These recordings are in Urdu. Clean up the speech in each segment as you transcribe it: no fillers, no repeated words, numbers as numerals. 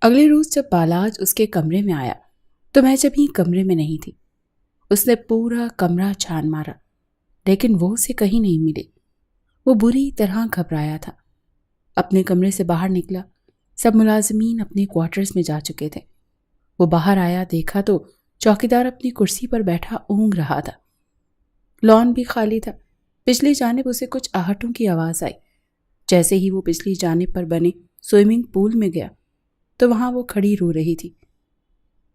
اگلے روز جب بالاج اس کے کمرے میں آیا تو مہجبیں کمرے میں نہیں تھی۔ اس نے پورا کمرہ چھان مارا لیکن وہ اسے کہیں نہیں ملی۔ وہ بری طرح گھبرایا تھا۔ اپنے کمرے سے باہر نکلا، سب ملازمین اپنے کوارٹرز میں جا چکے تھے۔ وہ باہر آیا، دیکھا تو چوکیدار اپنی کرسی پر بیٹھا اونگ رہا تھا۔ لان بھی خالی تھا۔ پچھلی جانب اسے کچھ آہٹوں کی آواز آئی۔ جیسے ہی وہ پچھلی جانب پر بنے سوئمنگ پول میں گیا تو وہاں وہ کھڑی رو رہی تھی۔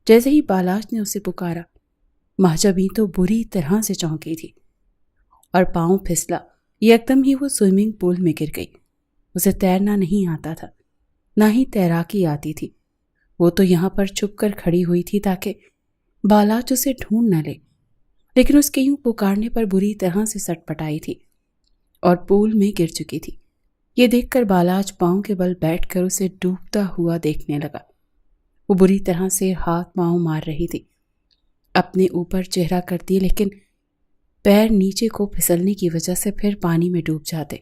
جیسے ہی بالاج نے اسے پکارا، مہجبیں تو بری طرح سے چونکی تھی اور پاؤں پھسلا۔ یکدم ہی وہ سوئمنگ پول میں گر گئی۔ اسے تیرنا نہیں آتا تھا، نہ ہی تیراکی آتی تھی۔ وہ تو یہاں پر چھپ کر کھڑی ہوئی تھی تاکہ بالاج اسے ڈھونڈ نہ لے، لیکن اس کے یوں پکارنے پر بری طرح سے سٹ پٹائی تھی اور پول میں گر چکی تھی۔ یہ دیکھ کر بالاج پاؤں کے بل بیٹھ کر اسے ڈوبتا ہوا دیکھنے لگا۔ وہ بری طرح سے ہاتھ پاؤں مار رہی تھی، اپنے اوپر چہرہ کرتی، لیکن پیر نیچے کو پھسلنے کی وجہ سے پھر پانی میں ڈوب جاتے۔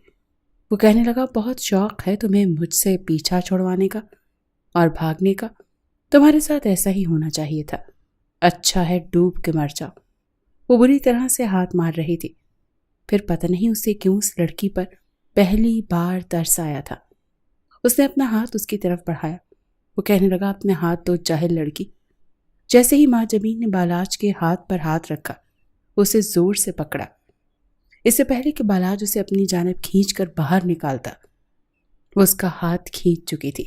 وہ کہنے لگا، بہت شوق ہے تمہیں مجھ سے پیچھا چھڑوانے کا اور بھاگنے کا۔ تمہارے ساتھ ایسا ہی ہونا چاہیے تھا۔ اچھا ہے ڈوب کے مر جاؤ۔ وہ بری طرح سے ہاتھ مار رہی تھی۔ پھر پتہ نہیں اسے کیوں اس لڑکی پر پہلی بار ترس آیا تھا۔ اس نے اپنا ہاتھ اس کی طرف بڑھایا۔ وہ کہنے لگا، اپنے ہاتھ دو جاہل لڑکی۔ جیسے ہی مہجبیں نے بالاج کے ہاتھ پر ہاتھ رکھا، اسے زور سے پکڑا۔ اس سے پہلے کہ بالاج اسے اپنی جانب کھینچ کر باہر نکالتا، وہ اس کا ہاتھ کھینچ چکی تھی۔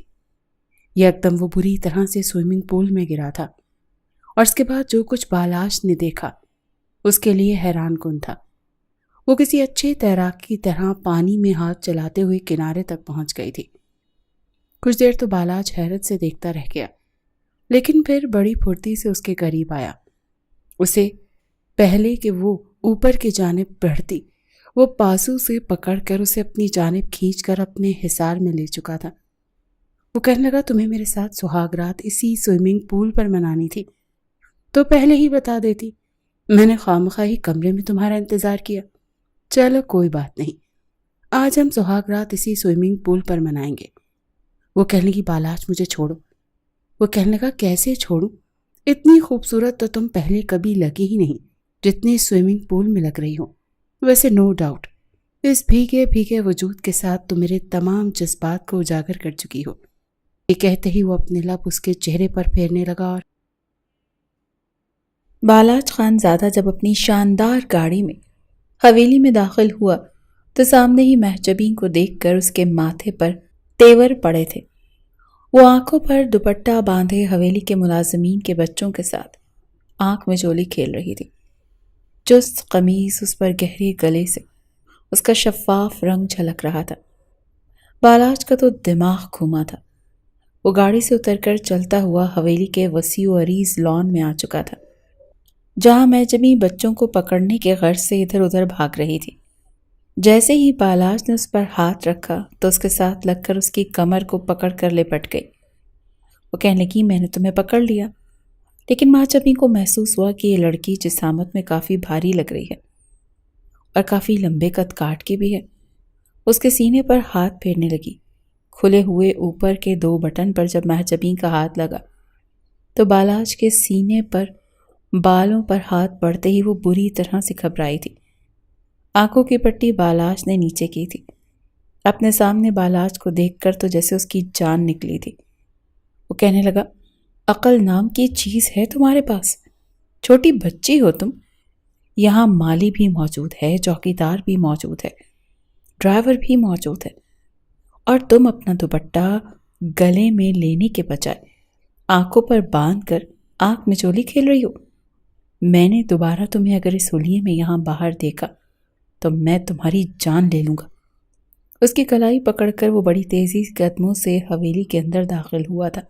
یکدم وہ بری طرح سے سوئمنگ پول میں گرا تھا، اور اس کے بعد جو کچھ بالاج نے دیکھا اس کے لیے حیران کن تھا۔ وہ کسی اچھے تیراک کی طرح پانی میں ہاتھ چلاتے ہوئے کنارے تک پہنچ گئی تھی۔ کچھ دیر تو بالاج حیرت سے دیکھتا رہ گیا، لیکن پھر بڑی پھرتی سے اس کے قریب آیا۔ اسے پہلے کہ وہ اوپر کی جانب بڑھتی، وہ پاسو سے پکڑ کر اسے اپنی جانب کھینچ کر اپنے حصار میں لے چکا تھا۔ وہ کہنے لگا، تمہیں میرے ساتھ سہاگ رات اسی سوئمنگ پول پر منانی تھی تو پہلے ہی بتا دیتی۔ میں نے خواہ ہی کمرے میں تمہارا انتظار کیا۔ چلو کوئی بات نہیں، آج ہم سہاگ رات اسی سوئمنگ پول پر منائیں گے۔ وہ کہنے لگی، بالاج مجھے چھوڑو۔ وہ کہنے لگا، کیسے چھوڑوں؟ اتنی خوبصورت تو تم پہلے کبھی لگی ہی نہیں جتنی سوئمنگ پول میں لگ رہی ہو۔ ویسے نو ڈاؤٹ اس بھیگے بھیگے وجود کے ساتھ تم میرے تمام جذبات کو اجاگر کر چکی ہو۔ یہ کہتے ہی وہ اپنے لب اس کے چہرے پر پھیرنے لگا اور بالاج خان زادہ جب اپنی شاندار گاڑی میں حویلی میں داخل ہوا تو سامنے ہی مہجبیں کو دیکھ کر اس کے ماتھے پر تیور پڑے تھے۔ وہ آنکھوں پر دوپٹہ باندھے حویلی کے ملازمین کے بچوں کے ساتھ آنکھ میں چولی کھیل رہی تھی۔ چست قمیص اس پر گہرے گلے سے اس کا شفاف رنگ جھلک رہا تھا۔ بالاج کا تو دماغ گھوما تھا۔ وہ گاڑی سے اتر کر چلتا ہوا حویلی کے وسیع و عریض لان میں آ چکا تھا، جہاں مہجبیں بچوں کو پکڑنے کے غرض سے ادھر ادھر بھاگ رہی تھی۔ جیسے ہی بالاج نے اس پر ہاتھ رکھا تو اس کے ساتھ لگ کر اس کی کمر کو پکڑ کر لپٹ گئی۔ وہ کہنے لگی، میں نے تمہیں پکڑ لیا، لیکن مہجبیں کو محسوس ہوا کہ یہ لڑکی جسامت میں کافی بھاری لگ رہی ہے اور کافی لمبے قد کاٹ کی بھی ہے۔ اس کے سینے پر ہاتھ پھیرنے لگی۔ کھلے ہوئے اوپر کے 2 بٹن پر جب مہجبیں کا ہاتھ لگا تو بالاج کے سینے پر بالوں پر ہاتھ پڑتے ہی وہ بری طرح سے گھبرائی تھی۔ آنکھوں کی پٹی بالاج نے نیچے کی تھی۔ اپنے سامنے بالاج کو دیکھ کر تو جیسے اس کی جان نکلی تھی۔ وہ کہنے لگا، عقل نام کی چیز ہے تمہارے پاس؟ چھوٹی بچی ہو تم؟ یہاں مالی بھی موجود ہے، چوکیدار بھی موجود ہے، ڈرائیور بھی موجود ہے، اور تم اپنا دوپٹہ گلے میں لینے کے بجائے آنکھوں پر باندھ کر آنکھ میں چولی کھیل رہی ہو۔ میں نے دوبارہ تمہیں اگر اس ہولیے میں یہاں باہر دیکھا تو میں تمہاری جان لے لوں گا۔ اس کی کلائی پکڑ کر وہ بڑی تیزی قدموں سے حویلی کے اندر داخل ہوا تھا،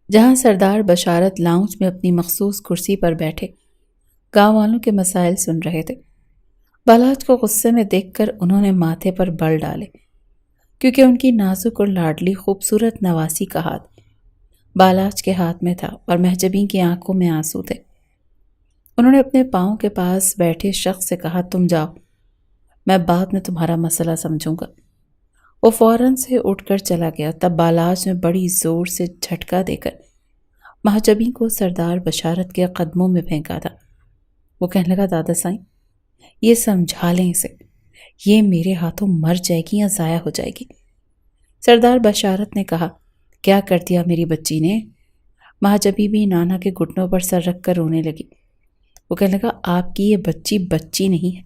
جہاں سردار بشارت لاؤنج میں اپنی مخصوص کرسی پر بیٹھے گاؤں والوں کے مسائل سن رہے تھے۔ بالاج کو غصے میں دیکھ کر انہوں نے ماتھے پر بل ڈالے، کیونکہ ان کی نازک اور لاڈلی خوبصورت نواسی کا ہاتھ بالاج کے ہاتھ میں تھا اور مہجبیں کی آنکھوں میں آنسو تھے۔ انہوں نے اپنے پاؤں کے پاس بیٹھے شخص سے کہا، تم جاؤ، میں بعد میں تمہارا مسئلہ سمجھوں گا۔ وہ فوراً سے اٹھ کر چلا گیا۔ تب بالاج نے بڑی زور سے جھٹکا دے کر مہجبین کو سردار بشارت کے قدموں میں پھینکا تھا۔ وہ کہنے لگا دادا سائیں یہ سمجھا لیں اسے، یہ میرے ہاتھوں مر جائے گی یا ضائع ہو جائے گی۔ سردار بشارت نے کہا کیا کر دیا میری بچی نے؟ مہجبی بھی نانا کے گھٹنوں پر سر رکھ کر رونے لگی۔ وہ کہنے لگا آپ کی یہ بچی بچی نہیں ہے،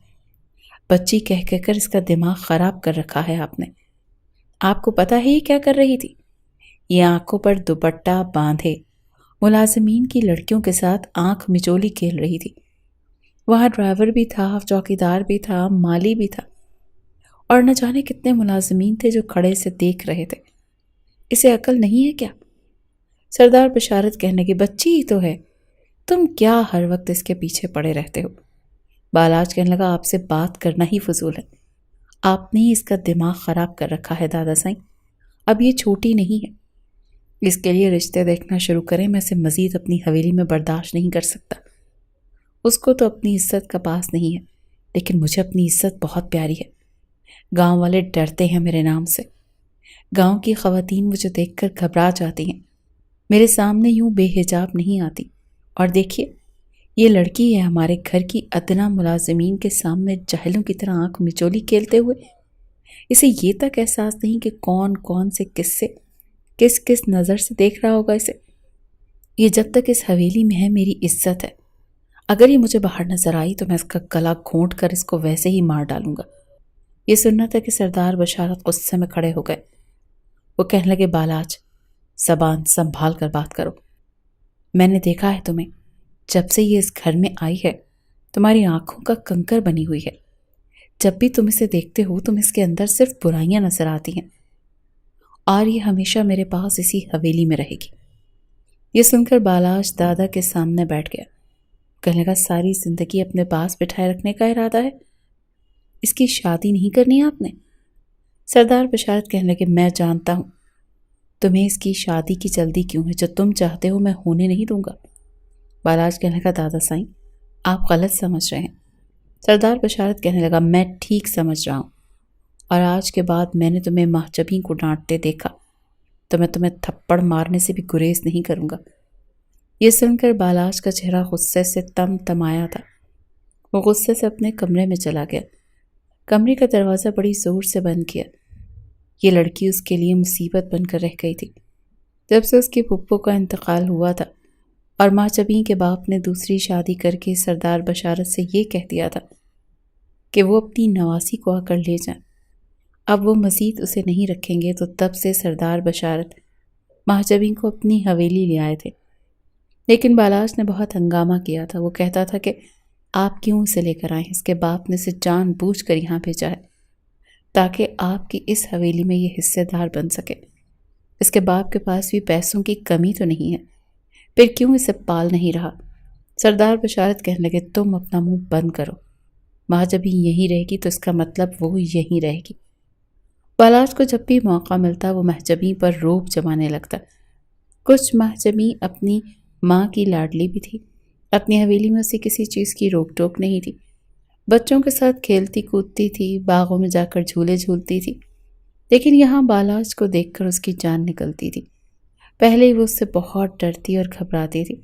بچی کہہ کہہ کر اس کا دماغ خراب کر رکھا ہے آپ نے۔ آپ کو پتا ہے یہ کیا کر رہی تھی؟ یہ آنکھوں پر دوپٹہ باندھے ملازمین کی لڑکیوں کے ساتھ آنکھ مچولی کھیل رہی تھی۔ وہاں ڈرائیور بھی تھا، چوکیدار بھی تھا، مالی بھی تھا، اور نہ جانے کتنے ملازمین تھے جو کھڑے سے دیکھ رہے تھے۔ اسے عقل نہیں ہے کیا؟ سردار بشارت کہنے کی بچی ہی تو ہے، تم کیا ہر وقت اس کے پیچھے پڑے رہتے ہو؟ بالاج کہنے لگا آپ سے بات کرنا ہی فضول ہے، آپ نے اس کا دماغ خراب کر رکھا ہے دادا سائیں۔ اب یہ چھوٹی نہیں ہے، اس کے لیے رشتے دیکھنا شروع کریں، میں اسے مزید اپنی حویلی میں برداشت نہیں کر سکتا۔ اس کو تو اپنی عزت کا پاس نہیں ہے، لیکن مجھے اپنی عزت بہت پیاری ہے۔ گاؤں والے ڈرتے ہیں میرے نام سے، گاؤں کی خواتین مجھے دیکھ کر گھبرا جاتی ہیں، میرے سامنے یوں بے حجاب نہیں آتی۔ اور دیکھیے یہ لڑکی ہے ہمارے گھر کی ادنا ملازمین کے سامنے جاہلوں کی طرح آنکھ مچولی کھیلتے ہوئے، اسے یہ تک احساس نہیں کہ کون کون سے کس کس نظر سے دیکھ رہا ہوگا اسے۔ یہ جب تک اس حویلی میں ہے میری عزت ہے، اگر یہ مجھے باہر نظر آئی تو میں اس کا گلا گھونٹ کر اس کو ویسے ہی مار ڈالوں گا۔ یہ سننا تھا کہ سردار بشارت غصے میں کھڑے ہو گئے۔ وہ کہنے لگے بالاج زبان سنبھال کر بات کرو، میں نے دیکھا ہے تمہیں، جب سے یہ اس گھر میں آئی ہے تمہاری آنکھوں کا کنکر بنی ہوئی ہے، جب بھی تم اسے دیکھتے ہو تم اس کے اندر صرف برائیاں نظر آتی ہیں، اور یہ ہمیشہ میرے پاس اسی حویلی میں رہے گی۔ یہ سن کر بالاج دادا کے سامنے بیٹھ گیا۔ کہنے لگا ساری زندگی اپنے پاس بٹھائے رکھنے کا ارادہ ہے، اس کی شادی نہیں کرنی آپ نے؟ سردار بشارت کہنے لگے میں جانتا ہوں تمہیں اس کی شادی کی جلدی کیوں ہے، جو تم چاہتے ہو میں ہونے نہیں دوں گا۔ بالاج کہنے لگا دادا سائیں آپ غلط سمجھ رہے ہیں۔ سردار بشارت کہنے لگا میں ٹھیک سمجھ رہا ہوں، اور آج کے بعد میں نے تمہیں مہجبین کو ڈانٹتے دیکھا تو میں تمہیں تھپڑ مارنے سے بھی گریز نہیں کروں گا۔ یہ سن کر بالاج کا چہرہ غصے سے تم تمایا تھا۔ وہ غصے سے اپنے کمرے میں چلا گیا، کمرے کا دروازہ بڑی زور سے بند کیا۔ یہ لڑکی اس کے لیے مصیبت بن کر رہ گئی تھی۔ جب سے اس کی پھپھو کا انتقال ہوا تھا اور مہجبین کے باپ نے دوسری شادی کر کے سردار بشارت سے یہ کہہ دیا تھا کہ وہ اپنی نواسی کو آ کر لے جائیں، اب وہ مزید اسے نہیں رکھیں گے، تو تب سے سردار بشارت مہجبین کو اپنی حویلی لے آئے تھے۔ لیکن بالاج نے بہت ہنگامہ کیا تھا۔ وہ کہتا تھا کہ آپ کیوں اسے لے کر آئیں، اس کے باپ نے اسے جان بوجھ کر یہاں بھیجا ہے تاکہ آپ کی اس حویلی میں یہ حصے دار بن سکے۔ اس کے باپ کے پاس بھی پیسوں کی کمی تو نہیں ہے، پھر کیوں اسے پال نہیں رہا؟ سردار بشارت کہنے لگے تم اپنا منہ بند کرو، مہجبین یہیں رہے گی تو اس کا مطلب وہ یہیں رہے گی۔ بالاج کو جب بھی موقع ملتا وہ مہجبین پر روب جمانے لگتا۔ کچھ مہجبین اپنی ماں کی لاڈلی بھی تھی، اپنی حویلی میں اسے کسی چیز کی روک ٹوک نہیں تھی، بچوں کے ساتھ کھیلتی کودتی تھی، باغوں میں جا کر جھولے جھولتی تھی، لیکن یہاں بالاج کو دیکھ کر اس کی جان نکلتی تھی۔ پہلے ہی وہ اس سے بہت ڈرتی اور گھبراتی تھی،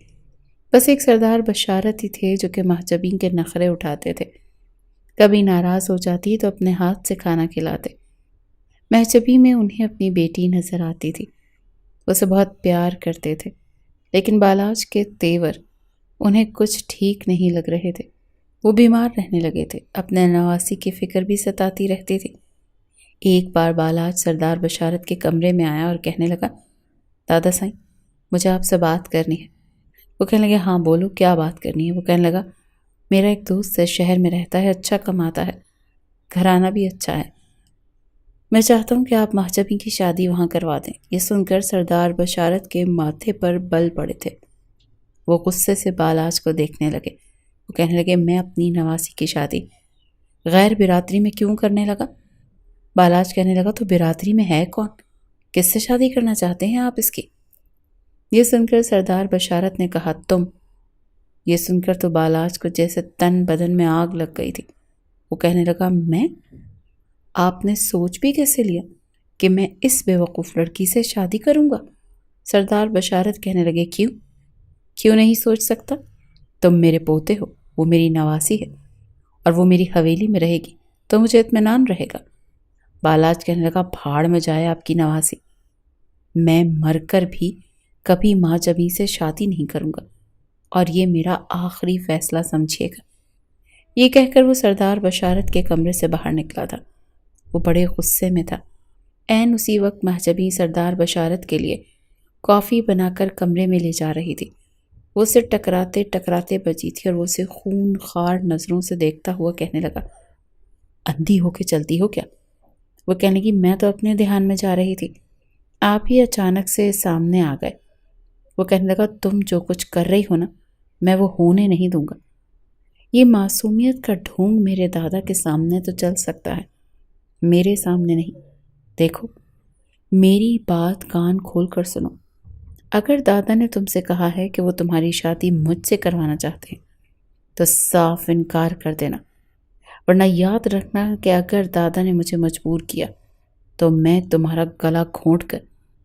بس ایک سردار بشارت ہی تھے جو کہ مہجبین کے نخرے اٹھاتے تھے، کبھی ناراض ہو جاتی تو اپنے ہاتھ سے کھانا کھلاتے۔ مہجبین میں انہیں اپنی بیٹی نظر آتی تھی، وہ اسے بہت پیار کرتے تھے، لیکن بالاج کے تیور انہیں کچھ ٹھیک نہیں لگ رہے تھے۔ وہ بیمار رہنے لگے تھے، اپنے نواسی کی فکر بھی ستاتی رہتی تھی۔ ایک بار بالاج سردار بشارت کے کمرے میں آیا اور کہنے لگا دادا سائیں مجھے آپ سے بات کرنی ہے۔ وہ کہنے لگے ہاں بولو کیا بات کرنی ہے؟ وہ کہنے لگا میرا ایک دوست ہے، شہر میں رہتا ہے، اچھا کماتا ہے، گھرانہ بھی اچھا ہے، میں چاہتا ہوں کہ آپ مہجبین کی شادی وہاں کروا دیں۔ یہ سن کر سردار بشارت کے ماتھے پر بل پڑے تھے، وہ غصے سے بالاج کو دیکھنے لگے۔ وہ کہنے لگے میں اپنی نواسی کی شادی غیر برادری میں کیوں کرنے لگا؟ بالاج کہنے لگا تو برادری میں ہے کون، کس سے شادی کرنا چاہتے ہیں آپ اس کی؟ یہ سن کر سردار بشارت نے کہا تم۔ یہ سن کر تو بالاج کو جیسے تن بدن میں آگ لگ گئی تھی۔ وہ کہنے لگا میں؟ آپ نے سوچ بھی کیسے لیا؟ کہ میں اس بے وقوف لڑکی سے شادی کروں گا؟ سردار بشارت کہنے لگے، کیوں نہیں سوچ سکتا؟ تم میرے پوتے ہو، وہ میری نواسی ہے اور وہ میری حویلی میں رہے گی تو مجھے اطمینان رہے گا۔ بالاج کہنے لگا، بھاڑ میں جائے آپ کی نواسی، میں مر کر بھی کبھی ماں جبھی سے شادی نہیں کروں گا اور یہ میرا آخری فیصلہ سمجھیے گا۔ یہ کہہ کر وہ سردار بشارت کے کمرے سے باہر نکلا تھا۔ وہ بڑے غصے میں تھا۔ عین اسی وقت مہجبی سردار بشارت کے لیے کافی بنا کر کمرے میں لے جا رہی تھی۔ وہ اسے ٹکراتے ٹکراتے بچی تھی اور وہ اسے خون خوار نظروں سے دیکھتا ہوا کہنے لگا، اندھی ہو کے چلتی ہو کیا؟ وہ کہنے لگی، میں تو اپنے دھیان میں جا رہی تھی، آپ ہی اچانک سے سامنے آ گئے۔ وہ کہنے لگا، تم جو کچھ کر رہی ہو نا، میں وہ ہونے نہیں دوں گا۔ یہ معصومیت کا ڈھونگ میرے دادا کے سامنے تو چل سکتا ہے، میرے سامنے نہیں۔ دیکھو، میری بات کان کھول کر سنو، اگر دادا نے تم سے کہا ہے کہ وہ تمہاری شادی مجھ سے کروانا چاہتے ہیں تو صاف انکار کر دینا، ورنہ یاد رکھنا کہ اگر دادا نے مجھے مجبور کیا تو میں تمہارا گلا گھونٹ کر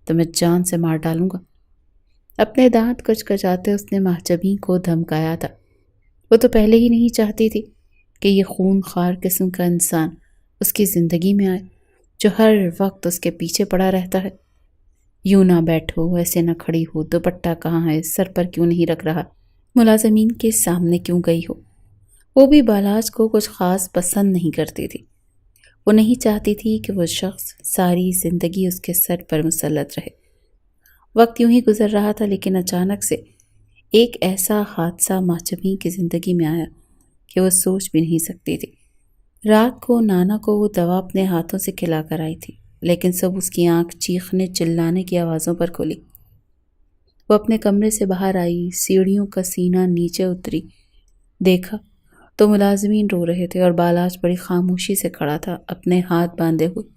تمہیں جان سے مار ڈالوں گا۔ اپنے دانت کچکچاتے اس نے محجبی کو دھمکایا تھا۔ وہ تو پہلے ہی نہیں چاہتی تھی کہ یہ خون خوار قسم کا انسان اس کی زندگی میں آئے جو ہر وقت اس کے پیچھے پڑا رہتا ہے۔ یوں نہ بیٹھو، ایسے نہ کھڑی ہو، دوپٹہ کہاں ہے، سر پر کیوں نہیں رکھ رہا، ملازمین کے سامنے کیوں گئی ہو۔ وہ بھی بالاج کو کچھ خاص پسند نہیں کرتی تھی۔ وہ نہیں چاہتی تھی کہ وہ شخص ساری زندگی اس کے سر پر مسلط رہے۔ وقت یوں ہی گزر رہا تھا، لیکن اچانک سے ایک ایسا حادثہ محجبی کی زندگی میں آیا کہ وہ سوچ بھی نہیں سکتی تھی۔ رات کو نانا کو وہ دوا اپنے ہاتھوں سے کھلا کر آئی تھی، لیکن سب اس کی آنکھ چیخنے چلانے کی آوازوں پر کھلی۔ وہ اپنے کمرے سے باہر آئی، سیڑھیوں کا سینہ نیچے اتری، دیکھا تو ملازمین رو رہے تھے اور بالاج بڑی خاموشی سے کھڑا تھا، اپنے ہاتھ باندھے ہوئے۔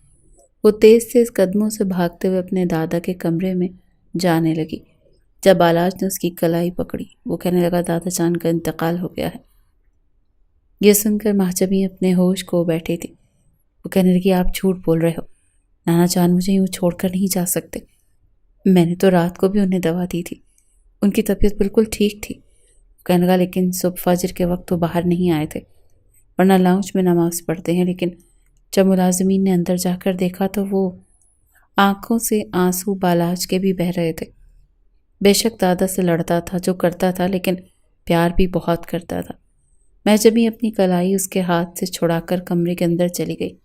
وہ تیز تیز قدموں سے بھاگتے ہوئے اپنے دادا کے کمرے میں جانے لگی۔ جب بالاج نے اس کی کلائی پکڑی، وہ کہنے لگا، دادا جان کا انتقال ہو گیا ہے۔ یہ سن کر محجبی اپنے ہوش کھو بیٹھی تھی۔ وہ کہنے لگی، آپ جھوٹ بول رہے ہو، نانا جان مجھے یوں چھوڑ کر نہیں جا سکتے۔ میں نے تو رات کو بھی انہیں دوا دی تھی، ان کی طبیعت بالکل ٹھیک تھی۔ کہنے لگا، لیکن صبح فجر کے وقت تو باہر نہیں آئے تھے، ورنہ لاؤنج میں نماز پڑھتے ہیں۔ لیکن جب ملازمین نے اندر جا کر دیکھا تو وہ آنکھوں سے آنسو بالاج کے بھی بہہ رہے تھے۔ بے شک دادا سے لڑتا تھا، جو کرتا تھا، لیکن پیار بھی بہت کرتا تھا۔ میں جب ہی اپنی کلائی اس کے ہاتھ سے چھڑا کر کمرے کے اندر چلی گئی،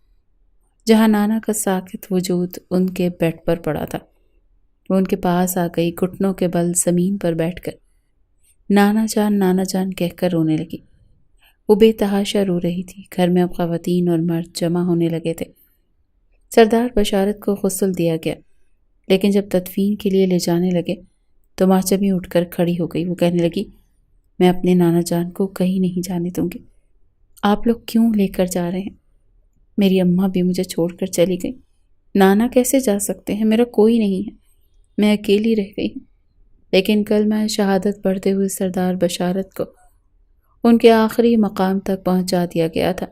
جہاں نانا کا ساکت وجود ان کے بیڈ پر پڑا تھا۔ وہ ان کے پاس آ گئی، گھٹنوں کے بل زمین پر بیٹھ کر نانا جان کہہ کر رونے لگی۔ وہ بے تحاشا رو رہی تھی۔ گھر میں اب خواتین اور مرد جمع ہونے لگے تھے۔ سردار بشارت کو غسل دیا گیا، لیکن جب تدفین کے لیے لے جانے لگے تو محجبی اٹھ کر کھڑی ہو گئی۔ وہ کہنے لگی، میں اپنے نانا جان کو کہیں نہیں جانے دوں گی۔ آپ لوگ کیوں لے کر جا رہے ہیں؟ میری اماں بھی مجھے چھوڑ کر چلی گئی، نانا کیسے جا سکتے ہیں؟ میرا کوئی نہیں ہے، میں اکیلی رہ گئی ہوں۔ لیکن کل میں شہادت پڑھتے ہوئے سردار بشارت کو ان کے آخری مقام تک پہنچا دیا گیا تھا۔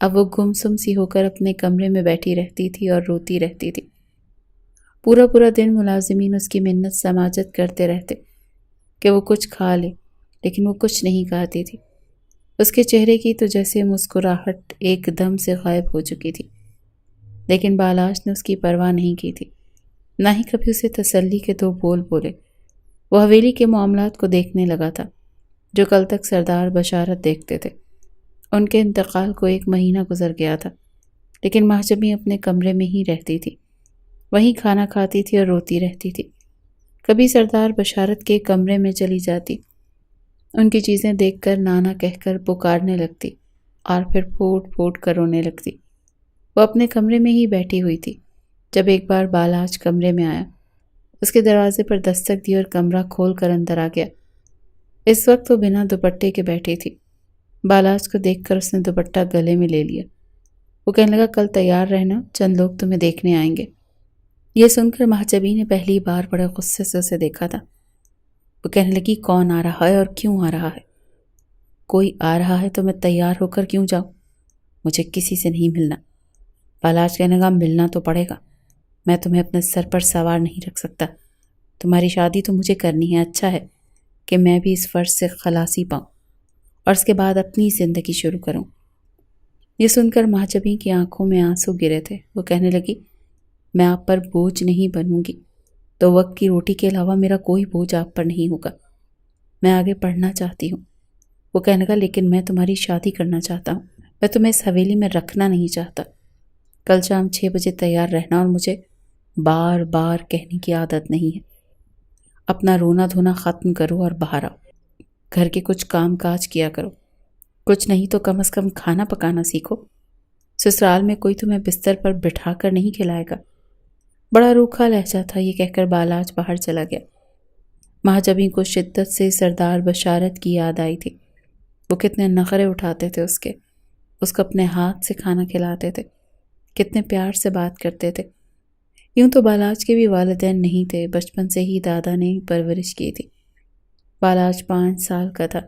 اب وہ گمسم سی ہو کر اپنے کمرے میں بیٹھی رہتی تھی اور روتی رہتی تھی۔ پورا دن ملازمین اس کی منت سماجت کرتے رہتے کہ وہ کچھ کھا لے، لیکن وہ کچھ نہیں کھاتی تھی۔ اس کے چہرے کی تو جیسے مسکراہٹ ایک دم سے غائب ہو چکی تھی، لیکن بالاج نے اس کی پرواہ نہیں کی تھی، نہ ہی کبھی اسے تسلی کے دو بول بولے۔ وہ حویلی کے معاملات کو دیکھنے لگا تھا جو کل تک سردار بشارت دیکھتے تھے۔ ان کے انتقال کو 1 مہینہ گزر گیا تھا، لیکن محجبی اپنے کمرے میں ہی رہتی تھی، وہیں کھانا کھاتی تھی اور روتی رہتی تھی۔ کبھی سردار بشارت کے کمرے میں چلی جاتی، ان کی چیزیں دیکھ کر نانا کہہ کر پکارنے لگتی اور پھر پھوٹ پھوٹ کر رونے لگتی۔ وہ اپنے کمرے میں ہی بیٹھی ہوئی تھی جب ایک بار بالاج کمرے میں آیا، اس کے دروازے پر دستک دی اور کمرہ کھول کر اندر آ گیا۔ اس وقت وہ بنا دوپٹے کے بیٹھی تھی۔ بالاج کو دیکھ کر اس نے دوپٹہ گلے میں لے لیا۔ وہ کہنے لگا، کل تیار رہنا، چند لوگ تمہیں دیکھنے آئیں گے۔ یہ سن کر محجبی نے پہلی بار بڑے غصے سے اسے دیکھا تھا۔ وہ کہنے لگی، کون آ رہا ہے اور کیوں آ رہا ہے؟ کوئی آ رہا ہے تو میں تیار ہو کر کیوں جاؤں؟ مجھے کسی سے نہیں ملنا۔ بالاج کہنے لگا، ملنا تو پڑے گا، میں تمہیں اپنے سر پر سوار نہیں رکھ سکتا۔ تمہاری شادی تو مجھے کرنی ہے، اچھا ہے کہ میں بھی اس فرض سے خلاصی پاؤں اور اس کے بعد اپنی زندگی شروع کروں۔ یہ سن کر مہاجبیں کی آنکھوں میں آنسو گرے تھے۔ وہ کہنے لگی، میں آپ پر بوجھ نہیں بنوں گی، تو وقت کی روٹی کے علاوہ میرا کوئی بوجھ آپ پر نہیں ہوگا۔ میں آگے پڑھنا چاہتی ہوں۔ وہ کہنے لگا، لیکن میں تمہاری شادی کرنا چاہتا ہوں، میں تمہیں اس حویلی میں رکھنا نہیں چاہتا۔ کل شام 6 بجے تیار رہنا، اور مجھے بار بار کہنے کی عادت نہیں ہے۔ اپنا رونا دھونا ختم کرو اور باہر آؤ، گھر کے کچھ کام کاج کیا کرو، کچھ نہیں تو کم از کم کھانا پکانا سیکھو۔ سسرال میں کوئی تمہیں بستر پر بٹھا کر نہیں کھلائے گا۔ بڑا روکھا لہجہ تھا۔ یہ کہہ کر بالاج باہر چلا گیا۔ مہاجبیں کو شدت سے سردار بشارت کی یاد آئی تھی۔ وہ کتنے نخرے اٹھاتے تھے اس کو اپنے ہاتھ سے کھانا کھلاتے تھے، کتنے پیار سے بات کرتے تھے۔ یوں تو بالاج کے بھی والدین نہیں تھے، بچپن سے ہی دادا نے پرورش کی تھی۔ بالاج 5 سال کا تھا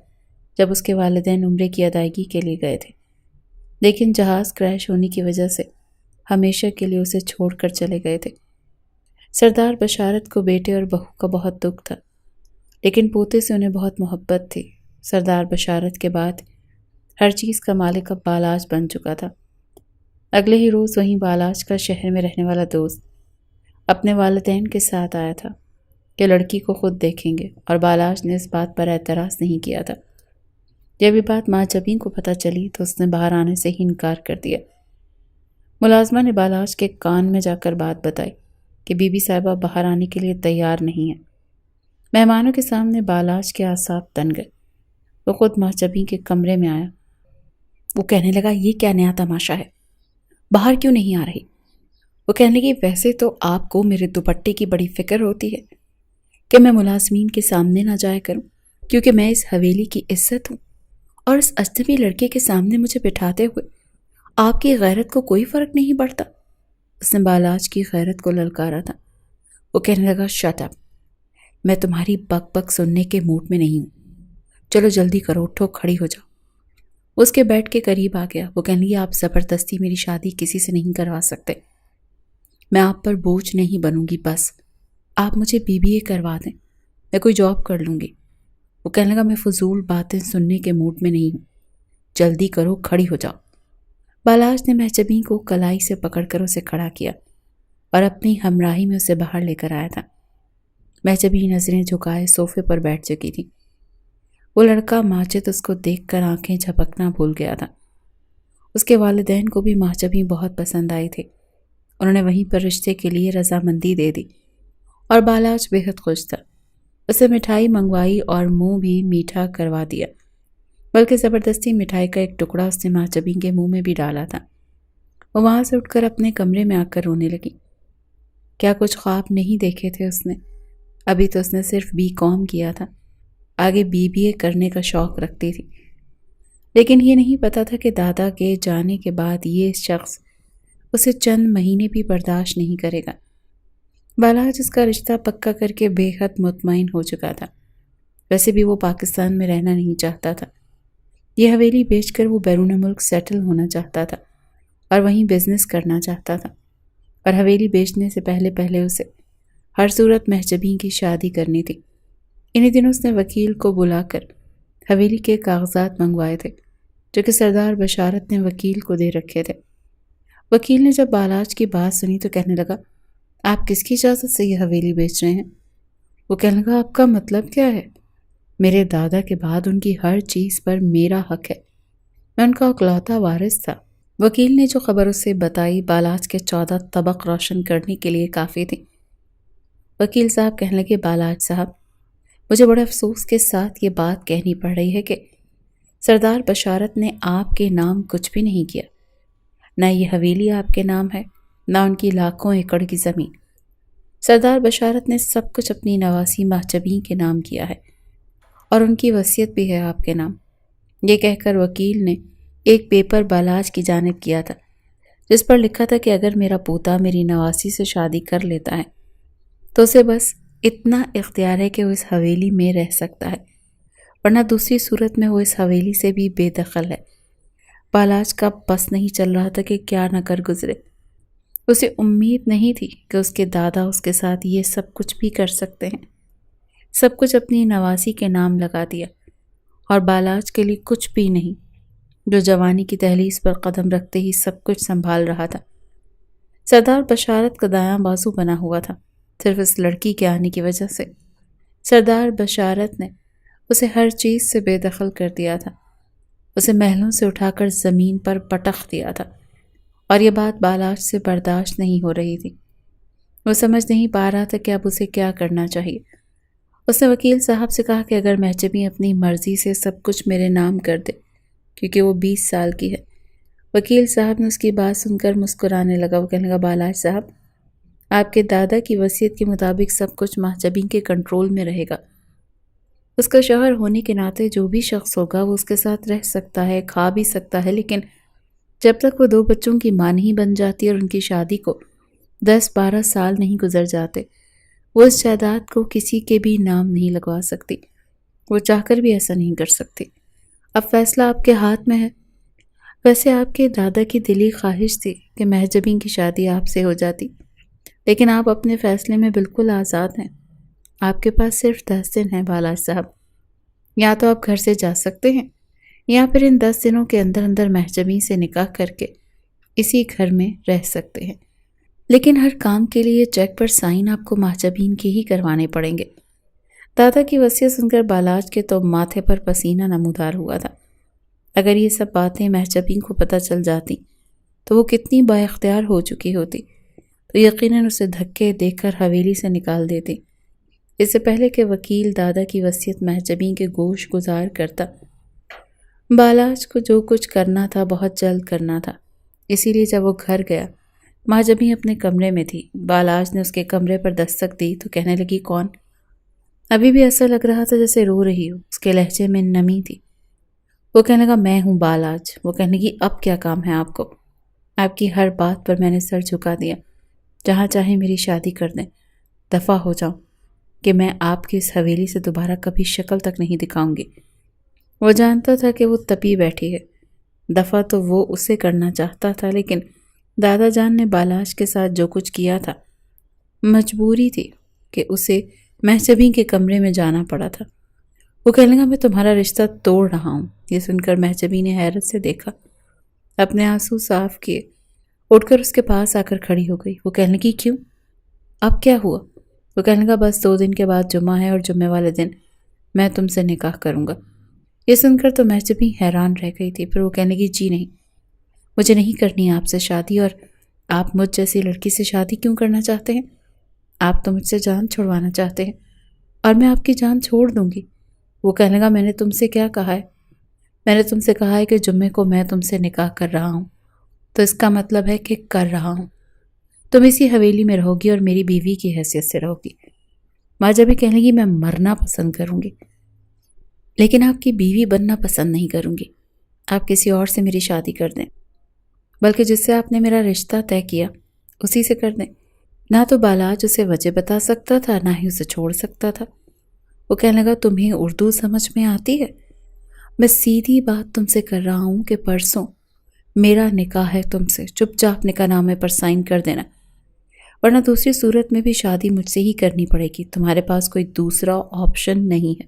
جب اس کے والدین عمرے کی ادائیگی کے لیے گئے تھے، لیکن جہاز کریش ہونے کی وجہ سے ہمیشہ کے لیے اسے چھوڑ کر چلے گئے تھے۔ سردار بشارت کو بیٹے اور بہو کا بہت دکھ تھا، لیکن پوتے سے انہیں بہت محبت تھی۔ سردار بشارت کے بعد ہر چیز کا مالک اب بالاج بن چکا تھا۔ اگلے ہی روز وہیں بالاج کا شہر میں رہنے والا دوست اپنے والدین کے ساتھ آیا تھا کہ لڑکی کو خود دیکھیں گے، اور بالاج نے اس بات پر اعتراض نہیں کیا تھا۔ جب یہ بات مہاجبیں کو پتہ چلی تو اس نے باہر آنے سے ہی انکار کر دیا۔ ملازمہ نے بالاج کے کان میں جا کر بات بتائی کہ بی بی صاحبہ باہر آنے کے لیے تیار نہیں ہے۔ مہمانوں کے سامنے بالاج کے اعصاب تن گئے۔ وہ خود مہاجبیں کے کمرے میں آیا۔ وہ کہنے لگا، یہ کیا نیا تماشا ہے؟ باہر کیوں نہیں آ رہی؟ وہ کہنے لگی، ویسے تو آپ کو میرے دوپٹے کی بڑی فکر ہوتی ہے کہ میں ملازمین کے سامنے نہ جایا کروں، کیونکہ میں اس حویلی کی عزت ہوں، اور اس اجنبی لڑکے کے سامنے مجھے بٹھاتے ہوئے آپ کی غیرت کو کوئی فرق نہیں پڑتا۔ اس نے بالاج کی غیرت کو للکارا تھا۔ وہ کہنے لگا، شٹ اپ، میں تمہاری بک بک سننے کے موڈ میں نہیں ہوں، چلو جلدی کرو، اٹھو، کھڑی ہو جاؤ۔ اس کے بیڈ کے قریب آ گیا۔ وہ کہنے لگی، آپ زبردستی میری شادی کسی سے نہیں کروا سکتے، میں آپ پر بوجھ نہیں بنوں گی، بس آپ مجھے BBA کروا دیں، میں کوئی جاب کر لوں گی۔ وہ کہنے لگا، میں فضول باتیں سننے کے موڈ میں نہیں ہوں، جلدی کرو، کھڑی ہو جاؤ۔ بالاج نے مہجبیں کو کلائی سے پکڑ کر اسے کھڑا کیا اور اپنی ہمراہی میں اسے باہر لے کر آیا تھا۔ مہجبیں نظریں جھکائے صوفے پر بیٹھ چکی تھی۔ وہ لڑکا ماجد اس کو دیکھ کر آنکھیں جھپکنا بھول گیا تھا۔ اس کے والدین کو بھی مہجبیں بہت پسند آئی تھی۔ انہوں نے وہیں پر رشتے کے لیے رضامندی دے دی، اور بالاج بے حد خوش تھا۔ اسے مٹھائی منگوائی اور منہ بھی میٹھا کروا دیا، بلکہ زبردستی مٹھائی کا ایک ٹکڑا اس نے مہجبیں کے منہ میں بھی ڈالا تھا۔ وہ وہاں سے اٹھ کر اپنے کمرے میں آ کر رونے لگی۔ کیا کچھ خواب نہیں دیکھے تھے اس نے؟ ابھی تو اس نے صرف BCom کیا تھا، آگے BBA کرنے کا شوق رکھتی تھی، لیکن یہ نہیں پتا تھا کہ دادا کے جانے کے بعد یہ شخص اسے چند مہینے بھی برداشت نہیں کرے گا۔ بالاج اس کا رشتہ پکا کر کے بے حد مطمئن ہو چکا تھا۔ ویسے بھی وہ پاکستان میں رہنا نہیں چاہتا تھا۔ یہ حویلی بیچ کر وہ بیرون ملک سیٹل ہونا چاہتا تھا اور وہیں بزنس کرنا چاہتا تھا، اور حویلی بیچنے سے پہلے اسے ہر صورت مہجبیں کی شادی کرنی تھی۔ انہی دنوں اس نے وکیل کو بلا کر حویلی کے کاغذات منگوائے تھے، جو کہ سردار بشارت نے وکیل کو دے رکھے تھے۔ وکیل نے جب بالاج کی بات سنی تو کہنے لگا، آپ کس کی اجازت سے یہ حویلی بیچ رہے ہیں؟ وہ کہنے لگا، آپ کا مطلب کیا ہے؟ میرے دادا کے بعد ان کی ہر چیز پر میرا حق ہے، میں ان کا اکلوتا وارث تھا۔ وکیل نے جو خبر اسے بتائی بالاج کے 14 طبق روشن کرنے کے لیے کافی تھی۔ وکیل صاحب کہنے لگے، بالاج صاحب، مجھے بڑے افسوس کے ساتھ یہ بات کہنی پڑ رہی ہے کہ سردار بشارت نے آپ کے نام کچھ بھی نہیں کیا، نہ یہ حویلی آپ کے نام ہے، نہ ان کی لاکھوں ایکڑ کی زمین۔ سردار بشارت نے سب کچھ اپنی نواسی مہجبیں کے نام کیا ہے، اور ان کی وصیت بھی ہے آپ کے نام۔ یہ کہہ کر وکیل نے ایک پیپر بالاج کی جانب کیا تھا، جس پر لکھا تھا کہ اگر میرا پوتا میری نواسی سے شادی کر لیتا ہے تو اسے بس اتنا اختیار ہے کہ وہ اس حویلی میں رہ سکتا ہے، ورنہ دوسری صورت میں وہ اس حویلی سے بھی بے دخل ہے۔ بالاج کا بس نہیں چل رہا تھا کہ کیا نہ کر گزرے۔ اسے امید نہیں تھی کہ اس کے دادا اس کے ساتھ یہ سب کچھ بھی کر سکتے ہیں۔ سب کچھ اپنی نواسی کے نام لگا دیا اور بالاج کے لیے کچھ بھی نہیں، جو جوانی کی دہلیز پر قدم رکھتے ہی سب کچھ سنبھال رہا تھا۔ سردار بشارت کا دایاں بازو بنا ہوا تھا، صرف اس لڑکی کے آنے کی وجہ سے۔ سردار بشارت نے اسے ہر چیز سے بے دخل کر دیا تھا، اسے محلوں سے اٹھا کر زمین پر پٹخ دیا تھا، اور یہ بات بالاج سے برداشت نہیں ہو رہی تھی۔ وہ سمجھ نہیں پا رہا تھا کہ اب اسے کیا کرنا چاہیے۔ اس نے وکیل صاحب سے کہا کہ اگر محجبی اپنی مرضی سے سب کچھ میرے نام کر دے، کیونکہ وہ 20 سال کی ہے۔ وکیل صاحب نے اس کی بات سن کر مسکرانے لگا۔ وہ کہنے لگا، بالاج صاحب، آپ کے دادا کی وصیت کے مطابق سب کچھ محجبی کے کنٹرول میں رہے گا۔ اس کا شوہر ہونے کے ناطے جو بھی شخص ہوگا وہ اس کے ساتھ رہ سکتا ہے، کھا بھی سکتا ہے، لیکن جب تک وہ 2 بچوں کی ماں نہیں بن جاتی اور ان کی شادی کو 10-12 سال نہیں گزر جاتے، وہ اس جائیداد کو کسی کے بھی نام نہیں لگوا سکتی۔ وہ چاہ کر بھی ایسا نہیں کر سکتی۔ اب فیصلہ آپ کے ہاتھ میں ہے۔ ویسے آپ کے دادا کی دلی خواہش تھی کہ محجبی کی شادی آپ سے ہو جاتی، لیکن آپ اپنے فیصلے میں بالکل آزاد ہیں۔ آپ کے پاس صرف 10 دن ہیں بالاج صاحب۔ یا تو آپ گھر سے جا سکتے ہیں، یا پھر ان 10 دنوں کے اندر اندر محجبی سے نکاح کر کے اسی گھر میں رہ سکتے ہیں، لیکن ہر کام کے لیے چیک پر سائن آپ کو محجبین کے ہی کروانے پڑیں گے۔ دادا کی وصیت سن کر بالاج کے تو ماتھے پر پسینہ نمودار ہوا تھا۔ اگر یہ سب باتیں محجبین کو پتہ چل جاتی تو وہ کتنی با اختیار ہو چکی ہوتی، تو یقیناً اسے دھکے دے کر حویلی سے نکال دیتی۔ اس سے پہلے کہ وکیل دادا کی وصیت محجبین کے گوش گزار کرتا، بالاج کو جو کچھ کرنا تھا بہت جلد کرنا تھا۔ اسی لیے جب وہ گھر گیا، محجبی اپنے کمرے میں تھی۔ بالاج نے اس کے کمرے پر دستک دی تو کہنے لگی، کون؟ ابھی بھی ایسا لگ رہا تھا جیسے رو رہی ہو۔ اس کے لہجے میں نمی تھی۔ وہ کہنے لگا، میں ہوں بالاج۔ وہ کہنے لگی، اب کیا کام ہے آپ کو؟ آپ کی ہر بات پر میں نے سر جھکا دیا، جہاں چاہیں میری شادی کر دیں، دفع ہو جاؤں، کہ میں آپ کی اس حویلی سے دوبارہ کبھی شکل تک نہیں دکھاؤں گی۔ وہ جانتا تھا کہ وہ تپی بیٹھی ہے۔ دفع تو وہ اسے کرنا چاہتا تھا، لیکن دادا جان نے بالاج کے ساتھ جو کچھ کیا تھا، مجبوری تھی کہ اسے محجبی کے کمرے میں جانا پڑا تھا۔ وہ کہنے لگا، میں تمہارا رشتہ توڑ رہا ہوں۔ یہ سن کر محجبی نے حیرت سے دیکھا، اپنے آنسو صاف کیے، اٹھ کر اس کے پاس آ کر کھڑی ہو گئی۔ وہ کہنے لگی، کیوں؟ اب کیا ہوا؟ وہ کہنے لگا، بس 2 دن کے بعد جمعہ ہے اور جمعے والے دن میں تم سے نکاح کروں گا۔ یہ سن کر تو محجبی حیران رہ گئی تھی، پھر وہ کہنے لگی، جی نہیں، مجھے نہیں کرنی آپ سے شادی، اور آپ مجھ جیسی لڑکی سے شادی کیوں کرنا چاہتے ہیں؟ آپ تو مجھ سے جان چھڑوانا چاہتے ہیں، اور میں آپ کی جان چھوڑ دوں گی۔ وہ کہنے لگا، میں نے تم سے کیا کہا ہے؟ میں نے تم سے کہا ہے کہ جمعے کو میں تم سے نکاح کر رہا ہوں، تو اس کا مطلب ہے کہ کر رہا ہوں۔ تم اسی حویلی میں رہو گی اور میری بیوی کی حیثیت سے رہو گی۔ محجبی کہنے لگی، میں مرنا پسند کروں گی، لیکن آپ کی بیوی بننا پسند نہیں کروں گی۔ آپ کسی اور سے میری شادی کر دیں، بلکہ جس سے آپ نے میرا رشتہ طے کیا اسی سے کر دیں۔ نہ تو بالاج اسے وجہ بتا سکتا تھا، نہ ہی اسے چھوڑ سکتا تھا۔ وہ کہنے لگا، تمہیں اردو سمجھ میں آتی ہے؟ میں سیدھی بات تم سے کر رہا ہوں کہ پرسوں میرا نکاح ہے تم سے، چپ چاپ نکاح نامے پر سائن کر دینا، ورنہ دوسری صورت میں بھی شادی مجھ سے ہی کرنی پڑے گی۔ تمہارے پاس کوئی دوسرا آپشن نہیں ہے۔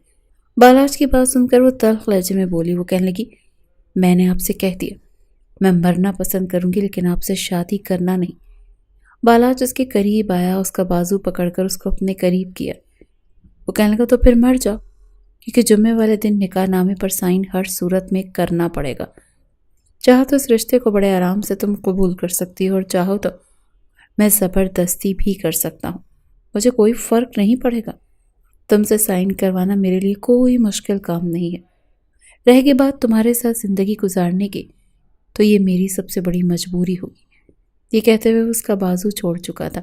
بالاج کی بات سن کر وہ تلخ لہجے میں بولی۔ وہ کہنے لگی، میں نے آپ سے کہہ دیا، میں مرنا پسند کروں گی، لیکن آپ سے شادی کرنا نہیں۔ بالاج اس کے قریب آیا، اس کا بازو پکڑ کر اس کو اپنے قریب کیا۔ وہ کہنے لگا، تو پھر مر جاؤ، کیونکہ جمعے والے دن نکاح نامے پر سائن ہر صورت میں کرنا پڑے گا۔ چاہو تو اس رشتے کو بڑے آرام سے تم قبول کر سکتی ہو، اور چاہو تو میں زبردستی بھی کر سکتا ہوں، مجھے کوئی فرق نہیں پڑے گا۔ تم سے سائن کروانا میرے لیے کوئی مشکل کام نہیں ہے۔ رہ گئی بات تمہارے ساتھ زندگی گزارنے کی، تو یہ میری سب سے بڑی مجبوری ہوگی۔ یہ کہتے ہوئے اس کا بازو چھوڑ چکا تھا۔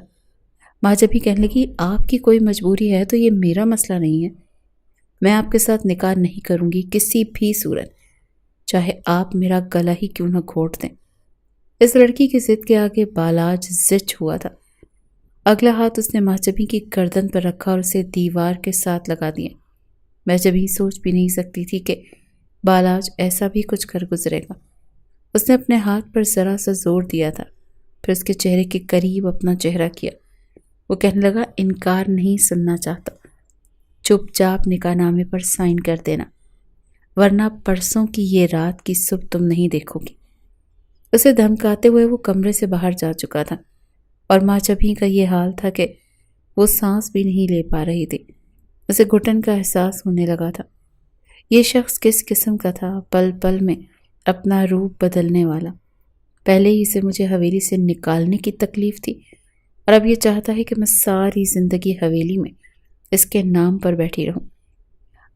محجبی کہنے لگی، آپ کی کوئی مجبوری ہے تو یہ میرا مسئلہ نہیں ہے۔ میں آپ کے ساتھ نکاح نہیں کروں گی کسی بھی صورت، چاہے آپ میرا گلا ہی کیوں نہ گھونٹ دیں۔ اس لڑکی کی ضد کے آگے بالاج زچ ہوا تھا۔ اگلا ہاتھ اس نے محجبی کی گردن پر رکھا اور اسے دیوار کے ساتھ لگا دیا۔ محجبی سوچ بھی نہیں سکتی تھی کہ بالاج ایسا بھی کچھ کر گزرے گا۔ اس نے اپنے ہاتھ پر ذرا سا زور دیا تھا پھر اس کے چہرے کے قریب اپنا چہرہ کیا۔ وہ کہنے لگا انکار نہیں سننا چاہتا، چپ چاپ نکاح نامے پر سائن کر دینا، ورنہ پرسوں کی یہ رات کی صبح تم نہیں دیکھو گی۔ اسے دھمکاتے ہوئے وہ کمرے سے باہر جا چکا تھا اور ماں چبھی کا یہ حال تھا کہ وہ سانس بھی نہیں لے پا رہی تھی۔ اسے گھٹن کا احساس ہونے لگا تھا۔ یہ شخص کس قسم کا تھا، پل پل میں اپنا روپ بدلنے والا۔ پہلے ہی اسے مجھے حویلی سے نکالنے کی تکلیف تھی اور اب یہ چاہتا ہے کہ میں ساری زندگی حویلی میں اس کے نام پر بیٹھی رہوں۔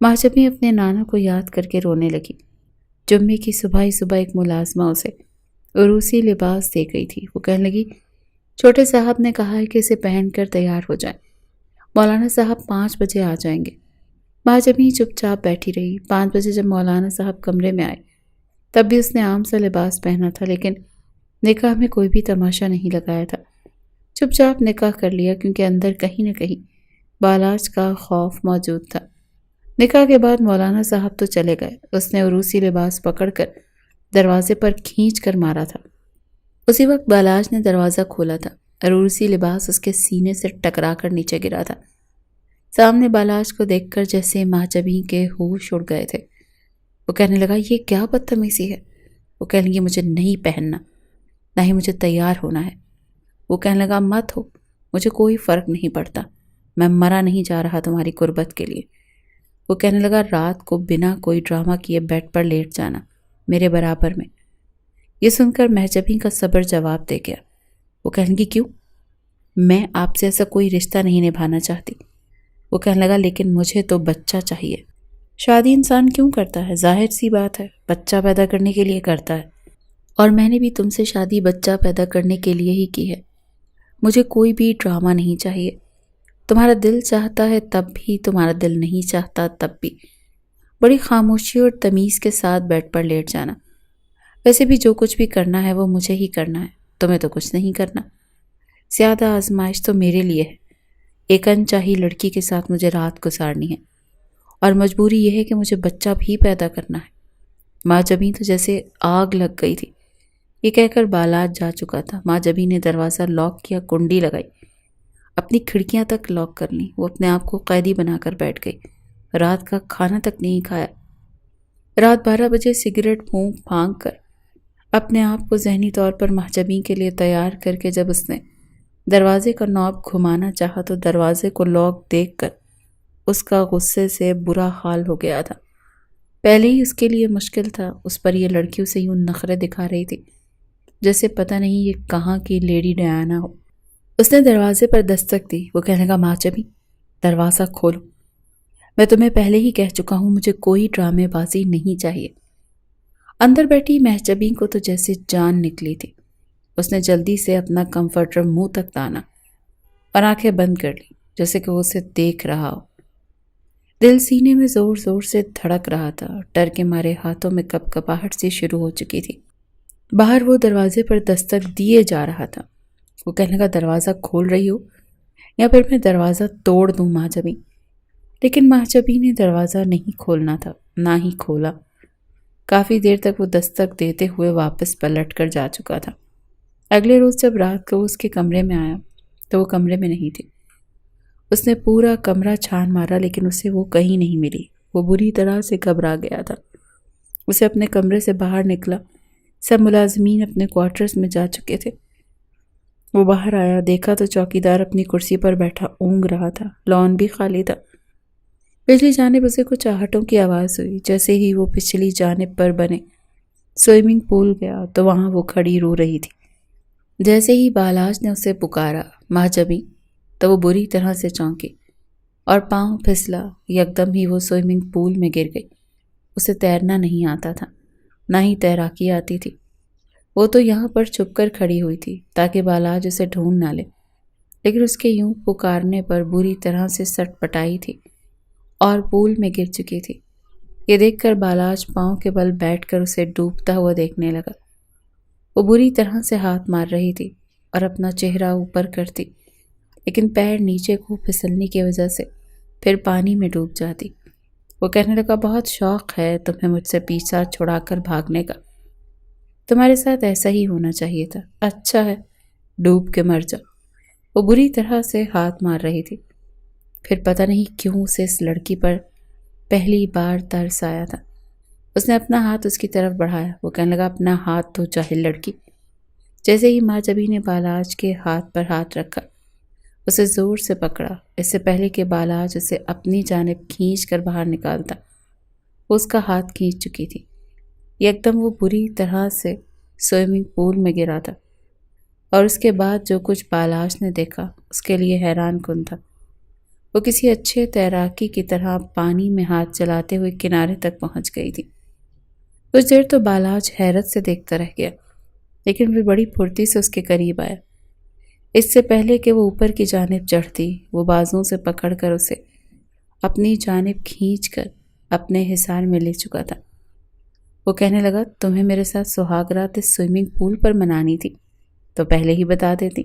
ماں چبھی اپنے نانا کو یاد کر کے رونے لگی۔ جمعے کی صبح ہی صبح ایک ملازمہ اسے عروسی لباس دے گئی تھی۔ وہ کہنے لگی چھوٹے صاحب نے کہا ہے کہ اسے پہن کر تیار ہو جائیں، مولانا صاحب 5 بجے آ جائیں گے۔ ماں جبھی چپ چاپ بیٹھی رہی۔ 5 بجے جب مولانا صاحب کمرے میں آئے تب بھی اس نے عام سا لباس پہنا تھا، لیکن نکاح میں کوئی بھی تماشا نہیں لگایا تھا۔ چپ چاپ نکاح کر لیا کیونکہ اندر کہیں نہ کہیں بالاج کا خوف موجود تھا۔ نکاح کے بعد مولانا صاحب تو چلے گئے۔ اس نے عروسی لباس پکڑ کر دروازے پر کھینچ کر مارا تھا۔ اسی وقت بالاج نے دروازہ کھولا تھا اور عروسی لباس اس کے سینے سے ٹکرا کر نیچے گرا تھا۔ سامنے بالاج کو دیکھ کر جیسے ماں چبھی کے ہوش اڑ گئے تھے۔ وہ کہنے لگا یہ کیا بدتمیزی ہے؟ وہ کہنے لگی مجھے نہیں پہننا، نہ ہی مجھے تیار ہونا ہے۔ وہ کہنے لگا مت ہو، مجھے کوئی فرق نہیں پڑتا، میں مرا نہیں جا رہا تمہاری قربت کے لیے۔ وہ کہنے لگا رات کو بنا کوئی ڈرامہ کیے بیڈ پر لیٹ جانا میرے برابر میں۔ یہ سن کر مہجبین کا صبر جواب دے گیا۔ وہ کہنے لگی کیوں؟ میں آپ سے ایسا کوئی رشتہ نہیں نبھانا چاہتی۔ وہ کہنے لگا لیکن مجھے تو بچہ چاہیے۔ شادی انسان کیوں کرتا ہے؟ ظاہر سی بات ہے، بچہ پیدا کرنے کے لیے کرتا ہے، اور میں نے بھی تم سے شادی بچہ پیدا کرنے کے لیے ہی کی ہے۔ مجھے کوئی بھی ڈرامہ نہیں چاہیے۔ تمہارا دل چاہتا ہے تب بھی، تمہارا دل نہیں چاہتا تب بھی۔ بڑی خاموشی اور تمیز کے ساتھ بیڈ پر لیٹ جانا۔ ویسے بھی جو کچھ بھی کرنا ہے وہ مجھے ہی کرنا ہے، تمہیں تو کچھ نہیں کرنا۔ زیادہ آزمائش تو میرے لیے ہے۔ ایک انچاہی لڑکی کے ساتھ مجھے رات گزارنی ہے اور مجبوری یہ ہے کہ مجھے بچہ بھی پیدا کرنا ہے۔ ماں جبیں تو جیسے آگ لگ گئی تھی۔ یہ کہہ کر بالاج جا چکا تھا۔ ماں جبیں نے دروازہ لاک کیا، کنڈی لگائی، اپنی کھڑکیاں تک لاک کر لیں۔ وہ اپنے آپ کو قیدی بنا کر بیٹھ گئی۔ رات کا کھانا تک نہیں کھایا۔ رات 12 بجے سگریٹ پھونک پھانک کر اپنے آپ کو ذہنی طور پر محجبین کے لیے تیار کر کے جب اس نے دروازے کا نوب گھمانا چاہا تو دروازے کو لاک دیکھ کر اس کا غصے سے برا حال ہو گیا تھا۔ پہلے ہی اس کے لیے مشکل تھا، اس پر یہ لڑکی اسے یوں نخرے دکھا رہی تھی جیسے پتہ نہیں یہ کہاں کی لیڈی ڈیانا ہو۔ اس نے دروازے پر دستک دی۔ وہ کہنے لگا ماں جبیں دروازہ کھولو، میں تمہیں پہلے ہی کہہ چکا ہوں مجھے کوئی ڈرامے بازی نہیں چاہیے۔ اندر بیٹھی مہجبین کو تو جیسے جان نکلی تھی۔ اس نے جلدی سے اپنا کمفرٹر منہ تک تانا اور آنکھیں بند کر لی جیسے کہ وہ اسے دیکھ رہا ہو۔ دل سینے میں زور زور سے دھڑک رہا تھا، ڈر کے مارے ہاتھوں میں کپ کپاہٹ سی شروع ہو چکی تھی۔ باہر وہ دروازے پر دستک دیے جا رہا تھا۔ وہ کہنے لگا دروازہ کھول رہی ہو یا پھر میں دروازہ توڑ دوں ماں جبیں؟ لیکن ماں جبیں نے دروازہ نہیں کھولنا تھا، نہ ہی کھولا۔ کافی دیر تک وہ دستک دیتے ہوئے واپس پلٹ کر جا چکا تھا۔ اگلے روز جب رات کو اس کے کمرے میں آیا تو وہ کمرے میں نہیں تھی۔ اس نے پورا کمرہ چھان مارا لیکن اسے وہ کہیں نہیں ملی۔ وہ بری طرح سے گھبرا گیا تھا۔ اسے اپنے کمرے سے باہر نکلا۔ سب ملازمین اپنے کوارٹرز میں جا چکے تھے۔ وہ باہر آیا، دیکھا تو چوکیدار اپنی کرسی پر بیٹھا اونگ رہا تھا۔ لان بھی خالی تھا۔ پچھلی جانب اسے کچھ آہٹوں کی آواز ہوئی۔ جیسے ہی وہ پچھلی جانب پر بنے سوئمنگ پول گیا تو وہاں وہ کھڑی رو رہی تھی۔ جیسے ہی بالاج نے اسے پکارا ماں جبیں تو وہ بری طرح سے چونکی اور پاؤں پھسلا۔ یکدم ہی وہ سوئمنگ پول میں گر گئی۔ اسے تیرنا نہیں آتا تھا، نہ ہی تیراکی آتی تھی۔ وہ تو یہاں پر چھپ کر کھڑی ہوئی تھی تاکہ بالاج اسے ڈھونڈ نہ لے، لیکن اس کے یوں پکارنے پر بری طرح سے سٹ پٹائی تھی اور پول میں گر چکی تھی۔ یہ دیکھ کر بالاج پاؤں کے بل بیٹھ کر اسے ڈوبتا ہوا دیکھنے لگا۔ وہ بری طرح سے ہاتھ مار رہی تھی اور اپنا چہرہ اوپر کرتی، لیکن پیر نیچے کو پھسلنے کی وجہ سے پھر پانی میں ڈوب جاتی۔ وہ کہنے لگا بہت شوق ہے تمہیں مجھ سے پیچھا چھڑا کر بھاگنے کا، تمہارے ساتھ ایسا ہی ہونا چاہیے تھا۔ اچھا ہے ڈوب کے مر جا۔ وہ بری طرح سے ہاتھ مار رہی تھی۔ پھر پتہ نہیں کیوں اسے اس لڑکی پر پہلی بار ترس آیا تھا۔ اس نے اپنا ہاتھ اس کی طرف بڑھایا۔ وہ کہنے لگا اپنا ہاتھ تو جاہل لڑکی۔ جیسے ہی ماں جبھی نے بالاج کے ہاتھ پر ہاتھ رکھا، اسے زور سے پکڑا۔ اس سے پہلے کہ بالاج اسے اپنی جانب کھینچ کر باہر نکالتا، وہ اس کا ہاتھ کھینچ چکی تھی۔ یکدم وہ بری طرح سے سوئمنگ پول میں گرا تھا، اور اس کے بعد جو کچھ بالاج نے دیکھا اس کے لیے حیران کن تھا۔ وہ کسی اچھے تیراکی کی طرح پانی میں ہاتھ چلاتے ہوئے کنارے تک پہنچ گئی تھی۔ کچھ دیر تو بالاج حیرت سے دیکھتا رہ گیا، لیکن پھر بڑی پھرتی سے اس کے قریب آیا۔ اس سے پہلے کہ وہ اوپر کی جانب چڑھتی، وہ بازوں سے پکڑ کر اسے اپنی جانب کھینچ کر اپنے حصار میں لے چکا تھا۔ وہ کہنے لگا تمہیں میرے ساتھ سہاگ رات اس سوئمنگ پول پر منانی تھی تو پہلے ہی بتا دیتی،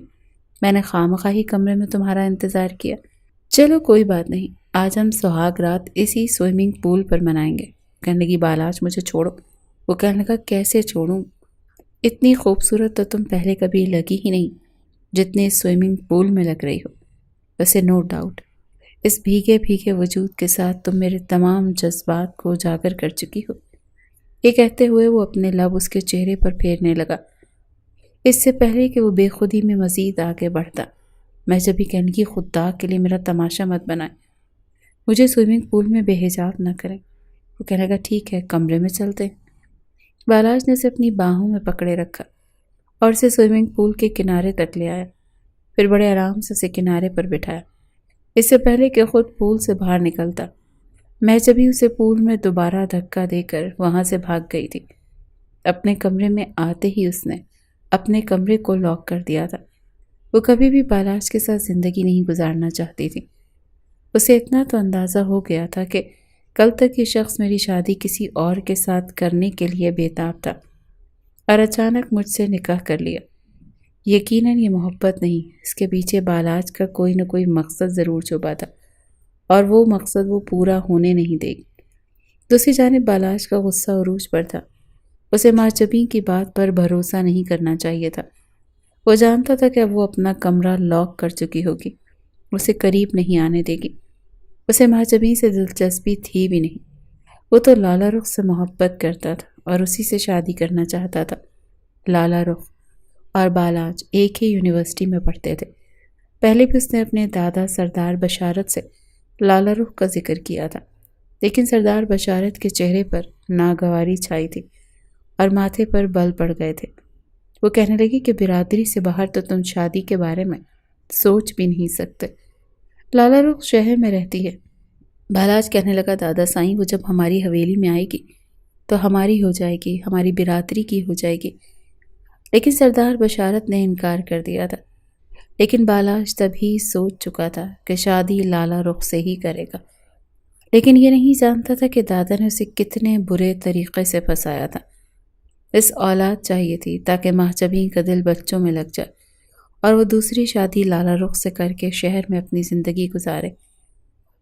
میں نے خواہ ہی کمرے میں تمہارا انتظار کیا۔ چلو کوئی بات نہیں، آج ہم سہاگ رات اسی سوئمنگ پول پر منائیں گے۔ کہنے لگی بالاج مجھے چھوڑو۔ وہ کہنے لگا کیسے چھوڑوں، اتنی خوبصورت تو تم پہلے کبھی لگی ہی نہیں جتنی اس سوئمنگ پول میں لگ رہی ہو۔ ویسے نو ڈاؤٹ اس بھیگے بھیگے وجود کے ساتھ تم میرے تمام جذبات کو اجاگر کر چکی ہو۔ یہ کہتے ہوئے وہ اپنے لب اس کے چہرے پر پھیرنے لگا۔ اس سے پہلے کہ وہ بے خودی میں مزید آگے بڑھتا، میں جب بھی کہنے کی خدا کے لیے میرا تماشا مت بنائے، مجھے سوئمنگ پول میں بے حجاب نہ کریں۔ وہ کہنے لگا ٹھیک ہے، کمرے میں چلتے ہیں۔ بالاج نے اسے اپنی باہوں میں پکڑے رکھا اور اسے سوئمنگ پول کے کنارے تک لے آیا، پھر بڑے آرام سے اسے کنارے پر بٹھایا۔ اس سے پہلے کہ خود پول سے باہر نکلتا، میں جبھی اسے پول میں دوبارہ دھکا دے کر وہاں سے بھاگ گئی تھی۔ اپنے کمرے میں آتے ہی اس نے اپنے کمرے کو لاک کر دیا تھا۔ وہ کبھی بھی بالاج کے ساتھ زندگی نہیں گزارنا چاہتی تھی۔ اسے اتنا تو اندازہ ہو گیا تھا کہ کل تک یہ شخص میری شادی کسی اور کے ساتھ کرنے کے لیے بےتاب تھا، اور اچانک مجھ سے نکاح کر لیا۔ یقیناً یہ محبت نہیں، اس کے پیچھے بالاج کا کوئی نہ کوئی مقصد ضرور چھپا تھا، اور وہ مقصد وہ پورا ہونے نہیں دے گی۔ دوسری جانب بالاج کا غصہ عروج پر تھا۔ اسے ماجبین کی بات پر بھروسہ نہیں کرنا چاہیے تھا۔ وہ جانتا تھا کہ اب وہ اپنا کمرہ لاک کر چکی ہوگی، اسے قریب نہیں آنے دے گی۔ اسے ماجبین سے دلچسپی تھی بھی نہیں، وہ تو لالا رخ سے محبت کرتا تھا اور اسی سے شادی کرنا چاہتا تھا۔ لالا رخ اور بالاج ایک ہی یونیورسٹی میں پڑھتے تھے۔ پہلے بھی اس نے اپنے دادا سردار بشارت سے لالا رخ کا ذکر کیا تھا، لیکن سردار بشارت کے چہرے پر ناگواری چھائی تھی اور ماتھے پر بل پڑ گئے تھے۔ وہ کہنے لگی کہ برادری سے باہر تو تم شادی کے بارے میں سوچ بھی نہیں سکتے۔ لالا رخ شہر میں رہتی ہے۔ بالاج کہنے لگا دادا سائیں وہ جب ہماری حویلی میں آئے گی تو ہماری ہو جائے گی، ہماری برادری کی ہو جائے گی۔ لیکن سردار بشارت نے انکار کر دیا تھا۔ لیکن بالاج تبھی سوچ چکا تھا کہ شادی لالا رخ سے ہی کرے گا، لیکن یہ نہیں جانتا تھا کہ دادا نے اسے کتنے برے طریقے سے پھنسایا تھا۔ اس اولاد چاہیے تھی تاکہ ماجبین کا دل بچوں میں لگ جائے اور وہ دوسری شادی لالا رخ سے کر کے شہر میں اپنی زندگی گزارے،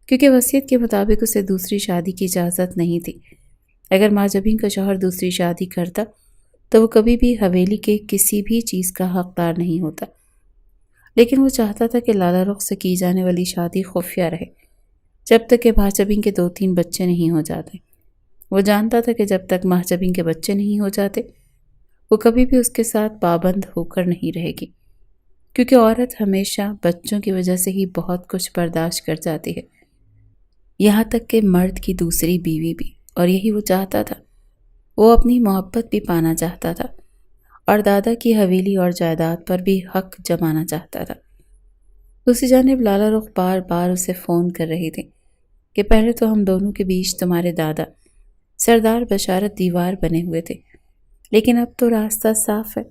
کیونکہ وصیت کے مطابق اسے دوسری شادی کی اجازت نہیں تھی۔ اگر ماجبین کا شوہر دوسری شادی کرتا تو وہ کبھی بھی حویلی کے کسی بھی چیز کا حقدار نہیں ہوتا، لیکن وہ چاہتا تھا کہ لالا رخ سے کی جانے والی شادی خفیہ رہے جب تک کہ ماجبین کے 2-3 بچے نہیں ہو جاتے۔ وہ جانتا تھا کہ جب تک ماجبین کے بچے نہیں ہو جاتے وہ کبھی بھی اس کے ساتھ پابند ہو کر نہیں رہے گی، کیونکہ عورت ہمیشہ بچوں کی وجہ سے ہی بہت کچھ برداشت کر جاتی ہے، یہاں تک کہ مرد کی دوسری بیوی بھی، اور یہی وہ چاہتا تھا۔ وہ اپنی محبت بھی پانا چاہتا تھا اور دادا کی حویلی اور جائیداد پر بھی حق جمانا چاہتا تھا۔ دوسری جانب لالا رخ بار بار اسے فون کر رہی تھی کہ پہلے تو ہم دونوں کے بیچ تمہارے دادا سردار بشارت دیوار بنے ہوئے تھے، لیکن اب تو راستہ صاف ہے۔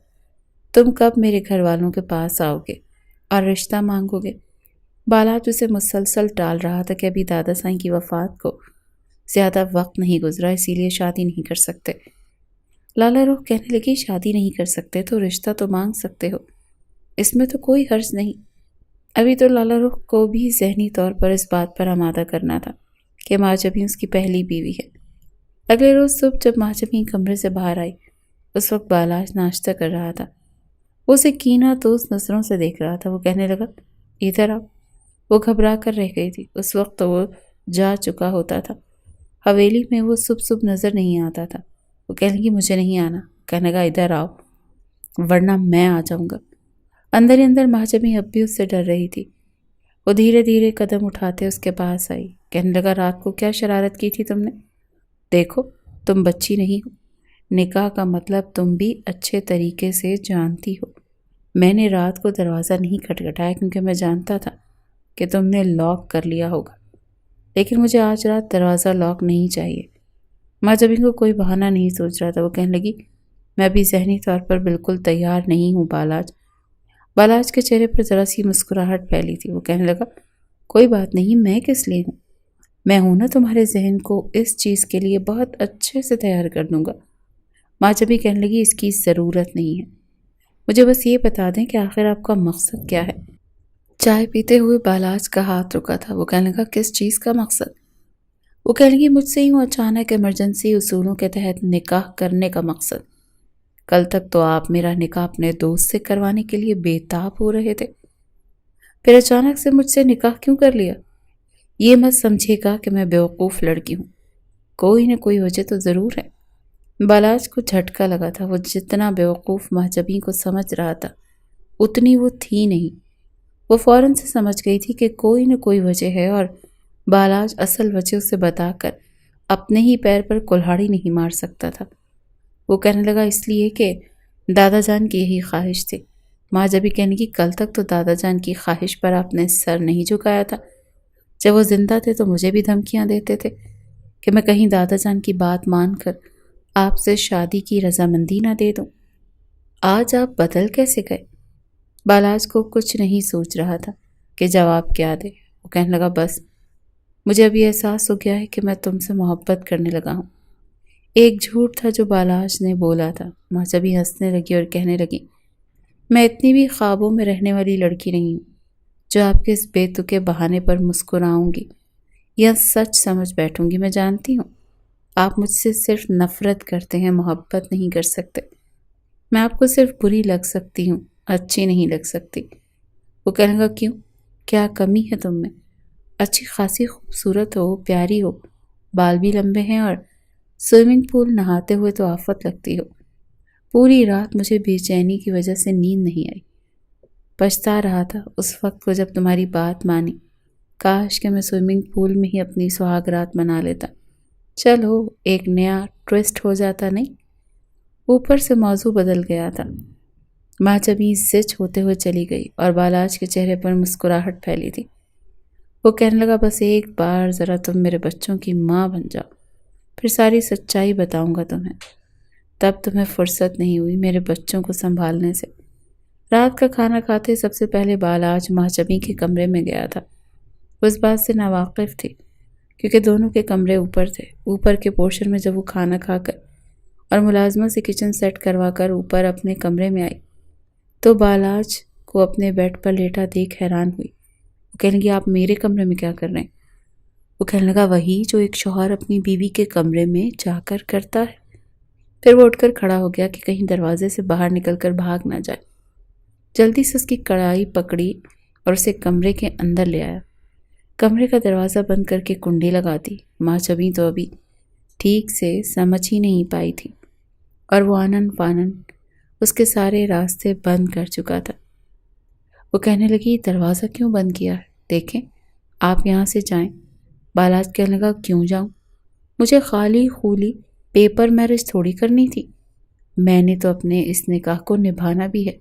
تم کب میرے گھر والوں کے پاس آؤ گے اور رشتہ مانگو گے؟ بالاج اسے مسلسل ٹال رہا تھا کہ ابھی دادا سائیں کی وفات کو زیادہ وقت نہیں گزرا، اسی لیے شادی نہیں کر سکتے۔ لالا رخ کہنے لگی شادی نہیں کر سکتے تو رشتہ تو مانگ سکتے ہو، اس میں تو کوئی حرج نہیں۔ ابھی تو لالا رخ کو بھی ذہنی طور پر اس بات پر آمادہ کرنا تھا کہ ماجبین اس کی پہلی بیوی ہے۔ اگلے روز صبح جب ماجبین کمرے سے باہر آئی، اس وقت بالاج ناشتہ کر رہا تھا۔ وہ اسے کینہ توز نظروں سے دیکھ رہا تھا۔ وہ کہنے لگا ادھر آؤ۔ وہ گھبرا کر رہ گئی تھی۔ اس وقت تو وہ جا چکا ہوتا تھا۔ حویلی میں وہ صبح نظر نہیں آتا تھا۔ وہ کہنے لگی مجھے نہیں آنا۔ کہنے لگا ادھر آؤ ورنہ میں آ جاؤں گا۔ اندر ہی اندر مہاجبیں اب بھی اس سے ڈر رہی تھی۔ وہ دھیرے دھیرے قدم اٹھاتے اس کے پاس آئی۔ کہنے لگا رات کو کیا شرارت کی تھی تم نے؟ دیکھو تم بچی نہیں ہو، نکاح کا مطلب تم بھی اچھے طریقے سے جانتی ہو۔ میں نے رات کو دروازہ نہیں کھٹکھٹایا کیونکہ میں جانتا تھا کہ تم نے لاک کر لیا ہوگا، لیکن مجھے آج رات دروازہ لاک نہیں چاہیے۔ مہاجبین کو کوئی بہانہ نہیں سوچ رہا تھا۔ وہ کہنے لگی میں بھی ذہنی طور پر بالکل تیار نہیں ہوں بالاج۔ بالاج کے چہرے پر ذرا سی مسکراہٹ پھیلی تھی۔ وہ کہنے لگا کوئی بات نہیں، میں کس لیے ہوں؟ میں ہوں نا تمہارے ذہن کو اس چیز کے لیے بہت اچھے سے تیار کر دوں گا۔ مہاجبی کہنے لگی اس کی ضرورت نہیں ہے، مجھے بس یہ بتا دیں کہ آخر آپ کا مقصد کیا ہے؟ چائے پیتے ہوئے بالاج کا ہاتھ رکا تھا۔ وہ کہنے لگا کس چیز کا مقصد؟ وہ کہنے لگی مجھ سے یوں اچانک ایمرجنسی اصولوں کے تحت نکاح کرنے کا مقصد۔ کل تک تو آپ میرا نکاح اپنے دوست سے کروانے کے لیے بے تاب ہو رہے تھے، پھر اچانک سے مجھ سے نکاح کیوں کر لیا؟ یہ مت سمجھے گا کہ میں بیوقوف لڑکی ہوں، کوئی نہ کوئی وجہ تو ضرور ہے۔ بالاج کو جھٹکا لگا تھا۔ وہ جتنا بیوقوف مہاجبین کو سمجھ رہا تھا اتنی وہ تھی نہیں۔ وہ فوراً سے سمجھ گئی تھی کہ کوئی نہ کوئی وجہ ہے اور بالاج اصل وجہ اسے بتا کر اپنے ہی پیر پر کلہاڑی نہیں مار سکتا تھا۔ وہ کہنے لگا اس لیے کہ دادا جان کی یہی خواہش تھی۔ مہاجبی کہنے کی کل تک تو دادا جان کی خواہش پر آپ نے سر نہیں جھکایا تھا۔ جب وہ زندہ تھے تو مجھے بھی دھمکیاں دیتے تھے کہ میں کہیں دادا جان کی بات مان کر آپ سے شادی کی رضامندی نہ دے دوں۔ آج آپ بدل کیسے گئے؟ بالاج کو کچھ نہیں سوچ رہا تھا کہ جواب کیا دے۔ وہ کہنے لگا بس مجھے ابھی احساس ہو گیا ہے کہ میں تم سے محبت کرنے لگا ہوں۔ ایک جھوٹ تھا جو بالاج نے بولا تھا۔ مہاجبی ہنسنے لگی اور کہنے لگی میں اتنی بھی خوابوں میں رہنے والی لڑکی نہیں ہوں جو آپ کے اس بے تکے بہانے پر مسکراؤں گی یا سچ سمجھ بیٹھوں گی۔ میں جانتی ہوں آپ مجھ سے صرف نفرت کرتے ہیں، محبت نہیں کر سکتے۔ میں آپ کو صرف بری لگ سکتی ہوں، اچھی نہیں لگ سکتی۔ وہ کہنے گا کیوں؟ کیا کمی ہے تم میں؟ اچھی خاصی خوبصورت ہو، پیاری ہو، بال بھی لمبے ہیں اور سوئمنگ پول نہاتے ہوئے تو آفت لگتی ہو۔ پوری رات مجھے بے چینی کی وجہ سے نیند نہیں آئی۔ پچھتا رہا تھا اس وقت کو جب تمہاری بات مانی۔ کاش کہ میں سوئمنگ پول میں ہی اپنی سہاگ رات منا لیتا۔ چلو ایک نیا ٹویسٹ ہو جاتا نہیں؟ اوپر سے موضوع بدل گیا تھا۔ مہاجبی زچ ہوتے ہوئے چلی گئی اور بالاج کے چہرے پر مسکراہٹ پھیلی تھی۔ وہ کہنے لگا بس ایک بار ذرا تم میرے بچوں کی ماں بن جاؤ، پھر ساری سچائی بتاؤں گا تمہیں۔ تب تمہیں فرصت نہیں ہوئی میرے بچوں کو سنبھالنے سے۔ رات کا کھانا کھاتے سب سے پہلے بالاج مہاجبی کے کمرے میں گیا تھا۔ وہ اس بات سے ناواقف تھی کیونکہ دونوں کے کمرے اوپر تھے۔ اوپر کے پورشن میں جب وہ کھانا کھا کر اور ملازمہ سے کچن سیٹ کروا کر اوپر اپنے کمرے میں آئی تو بالاج کو اپنے بیڈ پر لیٹا دیکھ حیران ہوئی۔ وہ کہنے لگی آپ میرے کمرے میں کیا کر رہے ہیں؟ وہ کہنے لگا وہی جو ایک شوہر اپنی بیوی کے کمرے میں جا کر کرتا ہے۔ پھر وہ اٹھ کر کھڑا ہو گیا کہ کہیں دروازے سے باہر نکل کر بھاگ نہ جائے۔ جلدی سے اس کی کڑائی پکڑی اور اسے کمرے کے اندر لے آیا۔ کمرے کا دروازہ بند کر کے کنڈی لگا دی۔ مہاجبی تو ابھی ٹھیک سے سمجھ ہی نہیں پائی تھی اور وہ آنن فانن اس کے سارے راستے بند کر چکا تھا۔ وہ کہنے لگی دروازہ کیوں بند کیا ہے؟ دیکھیں آپ یہاں سے جائیں۔ بالاج کہنے لگا کیوں جاؤں؟ مجھے خالی خولی پیپر میرج تھوڑی کرنی تھی، میں نے تو اپنے اس نکاح کو نبھانا بھی ہے۔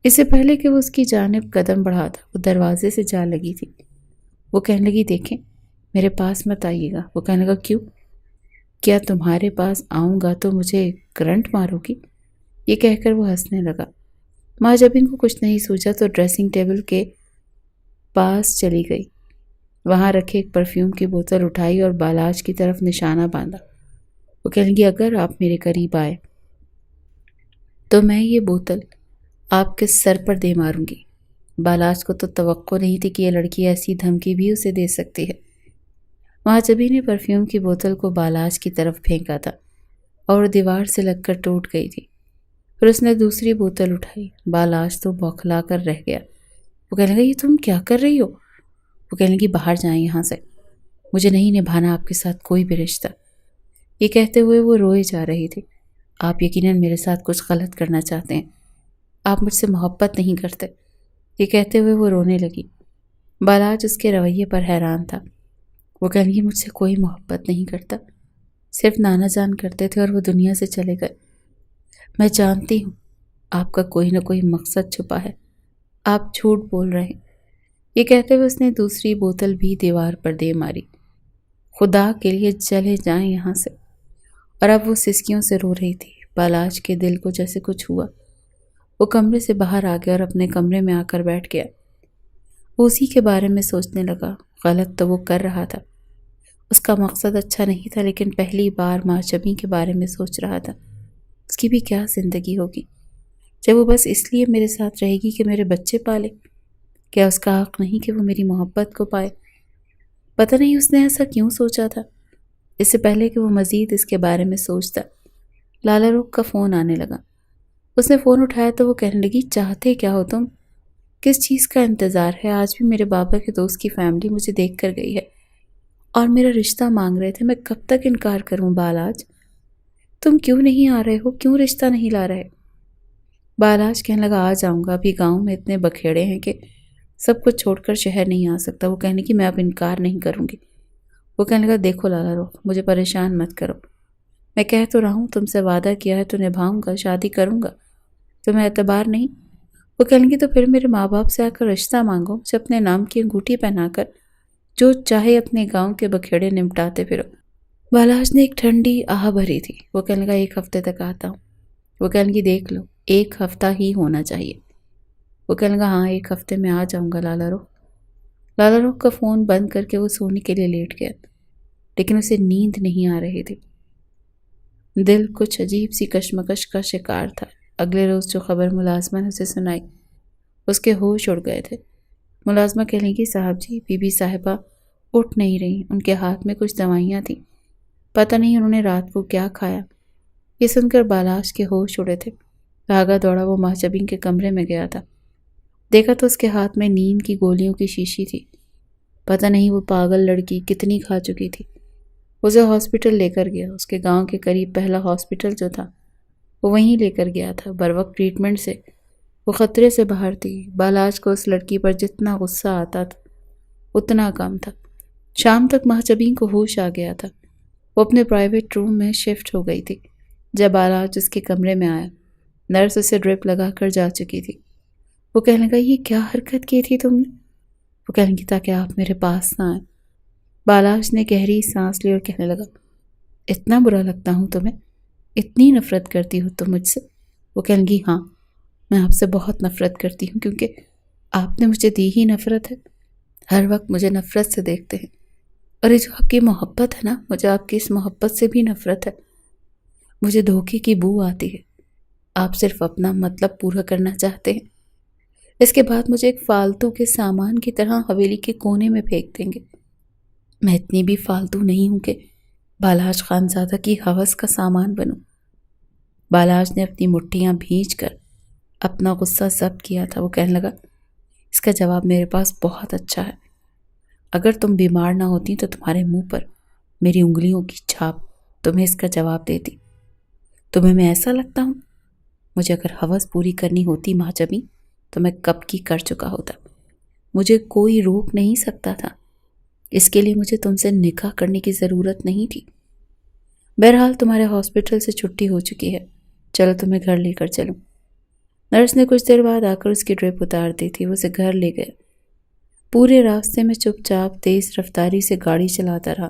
اس سے پہلے کہ وہ اس کی جانب قدم بڑھاتا وہ دروازے سے جا لگی تھی۔ وہ کہنے لگی دیکھیں میرے پاس مت آئیے گا۔ وہ کہنے لگا کیوں؟ کیا تمہارے پاس آؤں گا تو مجھے کرنٹ مارو گی؟ یہ کہہ کر وہ ہنسنے لگا۔ مہاجبین کو کچھ نہیں سوچا تو ڈریسنگ ٹیبل کے پاس چلی گئی۔ وہاں رکھے ایک پرفیوم کی بوتل اٹھائی اور بالاج کی طرف نشانہ باندھا۔ وہ کہنے لگی اگر آپ میرے قریب آئے تو میں یہ بوتل آپ کے سر پر دے ماروں گی۔ بالاج کو تو توقع نہیں تھی کہ یہ لڑکی ایسی دھمکی بھی اسے دے سکتی ہے۔ مہاجبی نے پرفیوم کی بوتل کو بالاج کی طرف پھینکا تھا اور دیوار سے لگ کر ٹوٹ گئی تھی۔ پھر اس نے دوسری بوتل اٹھائی۔ بالاج تو بوکھلا کر رہ گیا۔ وہ کہنے لگا یہ تم کیا کر رہی ہو؟ وہ کہنے لگی باہر جائیں یہاں سے، مجھے نہیں نبھانا آپ کے ساتھ کوئی بھی رشتہ۔ یہ کہتے ہوئے وہ روئے جا رہی تھی۔ آپ یقیناً میرے ساتھ کچھ غلط کرنا چاہتے ہیں، آپ مجھ سے محبت نہیں کرتے۔ یہ کہتے ہوئے وہ رونے لگی۔ بالاج اس کے رویے پر حیران تھا۔ وہ کہنے لگی مجھ سے کوئی محبت نہیں کرتا، صرف نانا جان کرتے تھے اور وہ دنیا سے چلے گئے۔ میں جانتی ہوں آپ کا کوئی نہ کوئی مقصد چھپا ہے، آپ جھوٹ بول رہے ہیں۔ یہ کہتے ہوئے اس نے دوسری بوتل بھی دیوار پر دے ماری۔ خدا کے لیے چلے جائیں یہاں سے۔ اور اب وہ سسکیوں سے رو رہی تھی۔ بالاج کے دل کو جیسے کچھ ہوا۔ وہ کمرے سے باہر آ گیا اور اپنے کمرے میں آ کر بیٹھ گیا۔ وہ اسی کے بارے میں سوچنے لگا۔ غلط تو وہ کر رہا تھا، اس کا مقصد اچھا نہیں تھا، لیکن پہلی بار ماجبی کے بارے میں سوچ رہا تھا۔ اس کی بھی کیا زندگی ہوگی جب وہ بس اس لیے میرے ساتھ رہے گی کہ میرے بچے پالے؟ کیا اس کا حق نہیں کہ وہ میری محبت کو پائے؟ پتہ نہیں اس نے ایسا کیوں سوچا تھا۔ اس سے پہلے کہ وہ مزید اس کے بارے میں سوچتا، لالا روک کا فون آنے لگا۔ اس نے فون اٹھایا تو وہ کہنے لگی چاہتے کیا ہو تم؟ کس چیز کا انتظار ہے؟ آج بھی میرے بابا کے دوست کی فیملی مجھے دیکھ کر گئی ہے اور میرا رشتہ مانگ رہے تھے، میں کب تک انکار کروں بالاج؟ تم کیوں نہیں آ رہے ہو؟ کیوں رشتہ نہیں لا رہے؟ بالاج کہنے لگا آ جاؤں گا، ابھی گاؤں میں اتنے بکھیڑے ہیں کہ سب کچھ چھوڑ کر شہر نہیں آ سکتا۔ وہ کہنے کی میں اب انکار نہیں کروں گی۔ وہ کہنے لگا دیکھو لالا روک، مجھے پریشان مت کرو، میں کہہ تو رہا ہوں تم سے وعدہ کیا ہے تو نبھاؤں گا، شادی کروں گا، تمہیں اعتبار نہیں؟ وہ کہنے لگی تو پھر میرے ماں باپ سے آ کر رشتہ مانگو، مجھے اپنے نام کی انگوٹھی پہنا کر جو چاہے اپنے گاؤں کے بکھیڑے نمٹاتے پھرو۔ بالاج نے ایک ٹھنڈی آہ بھری تھی۔ وہ کہنے لگا ایک ہفتے تک آتا ہوں۔ وہ کہنے لگی دیکھ لو 1 ہفتہ ہی ہونا چاہیے۔ وہ کہنے لگا ہاں 1 ہفتے میں آ جاؤں گا لالا روک۔ لالا روک کا فون بند کر کے وہ سونے کے لیے لیٹ گیا، لیکن اسے نیند نہیں آ رہی تھی۔ دل کچھ عجیب سی کشمکش کا شکار تھا۔ اگلے روز جو خبر ملازمہ نے اسے سنائی، اس کے ہوش اڑ گئے تھے۔ ملازمہ کہنے لگی صاحب جی بی بی صاحبہ اٹھ نہیں رہی، ان کے ہاتھ میں کچھ دوائیاں تھیں، پتہ نہیں انہوں نے رات کو کیا کھایا۔ یہ سن کر بالاج کے ہوش اڑے تھے۔ بھاگا دوڑا وہ ماجبین کے کمرے میں گیا تھا۔ دیکھا تو اس کے ہاتھ میں نیند کی گولیوں کی شیشی تھی۔ پتہ نہیں وہ پاگل لڑکی کتنی کھا چکی تھی۔ اسے ہاسپٹل لے کر گیا۔ اس کے گاؤں کے قریب پہلا ہاسپٹل جو تھا وہ وہیں لے کر گیا تھا۔ بروقت ٹریٹمنٹ سے وہ خطرے سے باہر تھی۔ بالاج کو اس لڑکی پر جتنا غصہ آتا تھا اتنا کم تھا۔ شام تک ماجبین کو ہوش آ گیا تھا۔ وہ اپنے پرائیویٹ روم میں شفٹ ہو گئی تھی۔ جب بالاج اس کے کمرے میں آیا، نرس اسے ڈرپ لگا کر جا چکی تھی۔ وہ کہنے لگا یہ کیا حرکت کی تھی تم نے؟ وہ کہنے لگی تاکہ آپ میرے پاس نہ آئیں۔ بالاج نے گہری سانس لی اور کہنے لگا اتنا برا لگتا ہوں تمہیں؟ اتنی نفرت کرتی ہو تم مجھ سے؟ وہ کہنے لگی ہاں میں آپ سے بہت نفرت کرتی ہوں، کیونکہ آپ نے مجھے دی ہی نفرت ہے۔ ہر وقت مجھے نفرت سے دیکھتے ہیں، اور یہ جو آپ کی محبت ہے نا، مجھے آپ کی اس محبت سے بھی نفرت ہے۔ مجھے دھوکے کی بو آتی ہے۔ آپ صرف اپنا مطلب پورا کرنا چاہتے ہیں، اس کے بعد مجھے ایک فالتو کے سامان کی طرح حویلی کے کونے میں پھینک دیں گے۔ میں اتنی بھی فالتو نہیں ہوں کہ بالاج خانزادہ کی ہوس کا سامان بنوں۔ بالاج نے اپنی مٹھیاں بھینچ کر اپنا غصہ ضبط کیا تھا۔ وہ کہنے لگا اس کا جواب میرے پاس بہت اچھا ہے۔ اگر تم بیمار نہ ہوتی تو تمہارے منہ پر میری انگلیوں کی چھاپ تمہیں اس کا جواب دیتی۔ تمہیں میں ایسا لگتا ہوں؟ مجھے اگر ہوس پوری کرنی ہوتی ماجبی تو میں کب کی کر چکا ہوتا۔ مجھے کوئی روک نہیں سکتا تھا۔ اس کے لیے مجھے تم سے نکاح کرنے کی ضرورت نہیں تھی۔ بہرحال تمہارے ہاسپٹل سے چھٹی ہو چکی ہے، چلو تمہیں گھر لے کر چلوں۔ نرس نے کچھ دیر بعد آ کر اس کی ڈرپ اتار دی تھی۔ وہ اسے گھر لے گئے۔ پورے راستے میں چپ چاپ تیز رفتاری سے گاڑی چلاتا رہا۔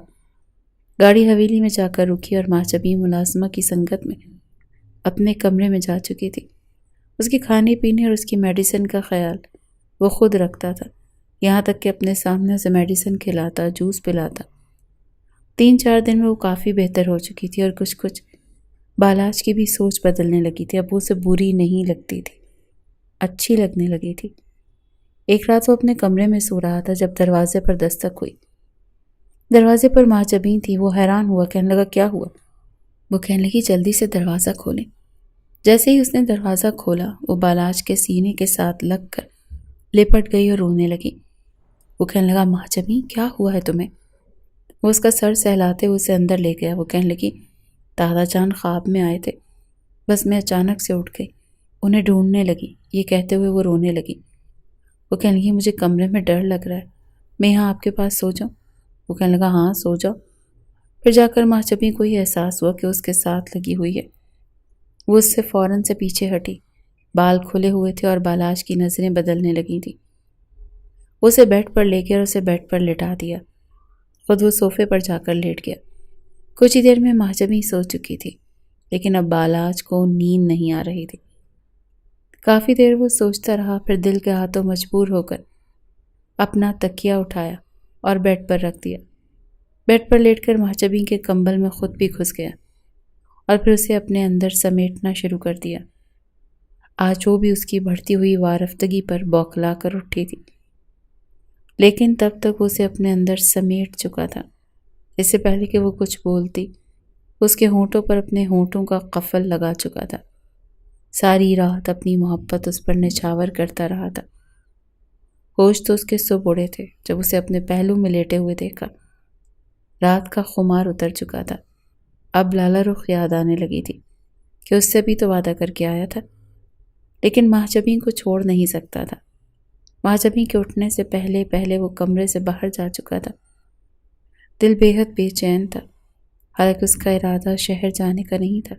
گاڑی حویلی میں جا کر رکی اور ماجبی ملازمہ کی سنگت میں اپنے کمرے میں جا چکی تھی۔ اس کے کھانے پینے اور اس کی میڈیسن کا خیال وہ خود رکھتا تھا، یہاں تک کہ اپنے سامنے اسے میڈیسن کھلاتا، جوس پلاتا۔ 3-4 دن میں وہ کافی بہتر ہو چکی تھی اور کچھ بالاج کی بھی سوچ بدلنے لگی تھی۔ اب وہ اسے بری نہیں لگتی تھی، اچھی لگنے لگی تھی۔ ایک رات وہ اپنے کمرے میں سو رہا تھا جب دروازے پر دستک ہوئی۔ دروازے پر ماجبین تھی۔ وہ حیران ہوا، کہنے لگا کیا ہوا؟ وہ کہنے لگی جلدی سے دروازہ کھولیں۔ جیسے ہی اس نے دروازہ کھولا وہ بالاج کے سینے کے ساتھ لگ کر لپٹ گئی اور رونے لگی۔ وہ کہنے لگا مہجبیں کیا ہوا ہے تمہیں؟ وہ اس کا سر سہلاتے ہوئے اسے اندر لے گیا۔ وہ کہنے لگی دادا جان خواب میں آئے تھے، بس میں اچانک سے اٹھ گئی، انہیں ڈھونڈنے لگی۔ یہ کہتے ہوئے وہ رونے لگی۔ وہ کہنے لگی مجھے کمرے میں ڈر لگ رہا ہے، میں یہاں آپ کے پاس سو جاؤں؟ وہ کہنے لگا ہاں سو جاؤ۔ پھر جا کر مہجبیں کو یہ احساس ہوا کہ اس کے ساتھ لگی ہوئی ہے۔ وہ اس سے فوراً سے پیچھے ہٹی۔ بال کھلے ہوئے تھے اور بالاج کی نظریں بدلنے لگی تھیں۔ وہ اسے بیڈ پر لے گیا اور اسے بیڈ پر لٹا دیا۔ خود وہ صوفے پر جا کر لیٹ گیا۔ کچھ ہی دیر میں مہجبیں سو چکی تھی، لیکن اب بالاج کو نیند نہیں آ رہی تھی۔ کافی دیر وہ سوچتا رہا، پھر دل کے ہاتھوں مجبور ہو کر اپنا تکیہ اٹھایا اور بیڈ پر رکھ دیا۔ بیڈ پر لیٹ کر مہجبیں کے کمبل میں خود بھی گھس گیا اور پھر اسے اپنے اندر سمیٹنا شروع کر دیا۔ آج وہ بھی اس کی بڑھتی ہوئی وارفتگی پر بوکھلا کر اٹھی تھی، لیکن تب تک وہ اسے اپنے اندر سمیٹ چکا تھا۔ اس سے پہلے کہ وہ کچھ بولتی، اس کے ہونٹوں پر اپنے ہونٹوں کا قفل لگا چکا تھا۔ ساری رات اپنی محبت اس پر نچھاور کرتا رہا تھا۔ ہوش تو اس کے سو اڑے تھے جب اسے اپنے پہلو میں لیٹے ہوئے دیکھا۔ رات کا خمار اتر چکا تھا۔ اب لالا رخ یاد آنے لگی تھی کہ اس سے بھی تو وعدہ کر کے آیا تھا، لیکن مہجبیں کو چھوڑ نہیں سکتا تھا۔ مہجبیں کے اٹھنے سے پہلے وہ کمرے سے باہر جا چکا تھا۔ دل بے حد بے چین تھا، حالانکہ اس کا ارادہ شہر جانے کا نہیں تھا،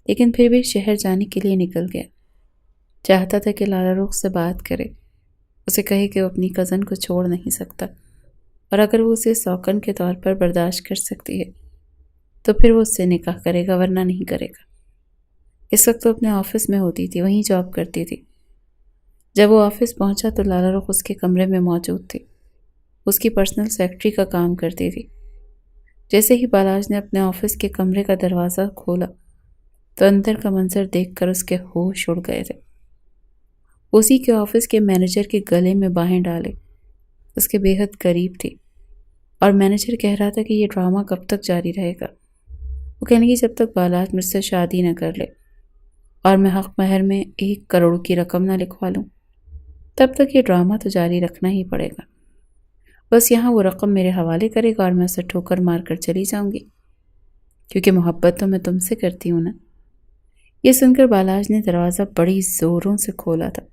لیکن پھر بھی شہر جانے کے لیے نکل گیا۔ چاہتا تھا کہ لالا رخ سے بات کرے، اسے کہے کہ وہ اپنی کزن کو چھوڑ نہیں سکتا، اور اگر وہ اسے سوکن کے طور پر برداشت کر سکتی ہے تو پھر وہ اس سے نکاح کرے گا، ورنہ نہیں کرے گا۔ اس وقت وہ اپنے آفس میں ہوتی تھی، وہیں جاب کرتی تھی۔ جب وہ آفس پہنچا تو لالا رخ اس کے کمرے میں موجود تھی، اس کی پرسنل سیکرٹری کا کام کرتی تھی۔ جیسے ہی بالاج نے اپنے آفس کے کمرے کا دروازہ کھولا تو اندر کا منظر دیکھ کر اس کے ہوش اڑ گئے تھے۔ اسی کے آفس کے مینیجر کے گلے میں باہیں ڈالے اس کے بے حد قریب تھی، اور مینیجر کہہ رہا تھا کہ یہ ڈرامہ کب تک جاری رہے گا۔ وہ کہنے لگی جب تک بالاج مجھ سے شادی نہ کر لے اور میں حق مہر میں 1 کروڑ کی رقم نہ لکھوا لوں، تب تک یہ ڈرامہ تو جاری رکھنا ہی پڑے گا۔ بس یہاں وہ رقم میرے حوالے کرے گا اور میں اسے ٹھوکر مار کر چلی جاؤں گی، کیونکہ محبت تو میں تم سے کرتی ہوں نا۔ یہ سن کر بالاج نے دروازہ بڑی زوروں سے کھولا تھا۔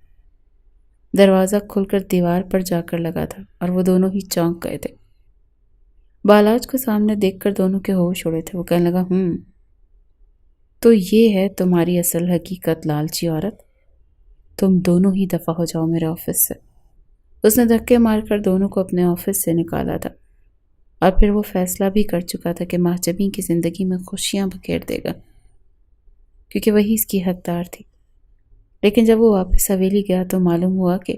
دروازہ کھل کر دیوار پر جا کر لگا تھا اور وہ دونوں ہی چونک گئے تھے۔ بالاج کو سامنے دیکھ کر دونوں کے ہوش اڑے تھے۔ وہ کہنے لگا تو یہ ہے تمہاری اصل حقیقت لالچی عورت، تم دونوں ہی دفع ہو جاؤ میرے آفس سے۔ اس نے دھکے مار کر دونوں کو اپنے آفس سے نکالا تھا، اور پھر وہ فیصلہ بھی کر چکا تھا کہ مہجبیں کی زندگی میں خوشیاں بکھیر دے گا، کیونکہ وہی اس کی حقدار تھی۔ لیکن جب وہ واپس حویلی گیا تو معلوم ہوا کہ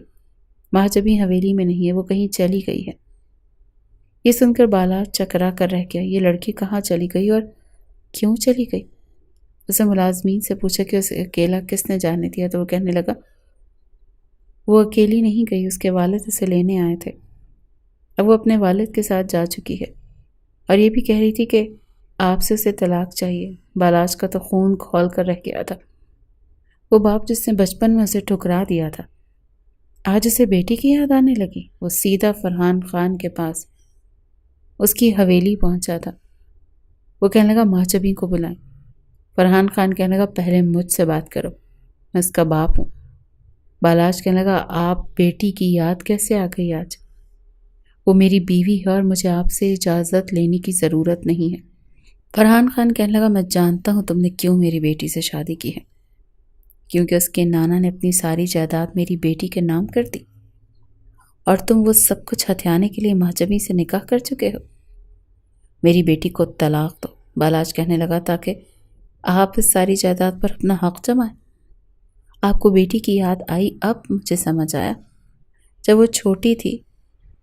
مہجبیں حویلی میں نہیں ہے، وہ کہیں چلی گئی ہے۔ یہ سن کر بالاج چکرا کر رہ گیا، یہ لڑکی کہاں چلی گئی اور کیوں چلی گئی؟ اسے ملازمین سے پوچھا کہ اسے اکیلا کس نے جانے دیا، تو وہ کہنے لگا وہ اکیلی نہیں گئی، اس کے والد اسے لینے آئے تھے۔ اب وہ اپنے والد کے ساتھ جا چکی ہے، اور یہ بھی کہہ رہی تھی کہ آپ سے اسے طلاق چاہیے۔ بالاج کا تو خون کھول کر رہ گیا تھا۔ وہ باپ جس نے بچپن میں اسے ٹھکرا دیا تھا، آج اسے بیٹی کی یاد آنے لگی۔ وہ سیدھا فرحان خان کے پاس اس کی حویلی پہنچا تھا۔ وہ کہنے لگا مہجبیں کو بلائیں۔ فرحان خان کہنے لگا پہلے مجھ سے بات کرو، میں اس کا باپ ہوں۔ بالاج کہنے لگا آپ بیٹی کی یاد کیسے آ گئی آج؟ وہ میری بیوی ہے اور مجھے آپ سے اجازت لینے کی ضرورت نہیں ہے۔ فرحان خان کہنے لگا میں جانتا ہوں تم نے کیوں میری بیٹی سے شادی کی ہے، کیونکہ اس کے نانا نے اپنی ساری جائیداد میری بیٹی کے نام کر دی، اور تم وہ سب کچھ ہتھیانے کے لیے مہجبیں سے نکاح کر چکے ہو۔ میری بیٹی کو طلاق دو، بالاج کہنے لگا، تاکہ آپ اس ساری جائیداد پر اپنا حق جمائیں۔ آپ کو بیٹی کی یاد آئی، اب مجھے سمجھ آیا۔ جب وہ چھوٹی تھی،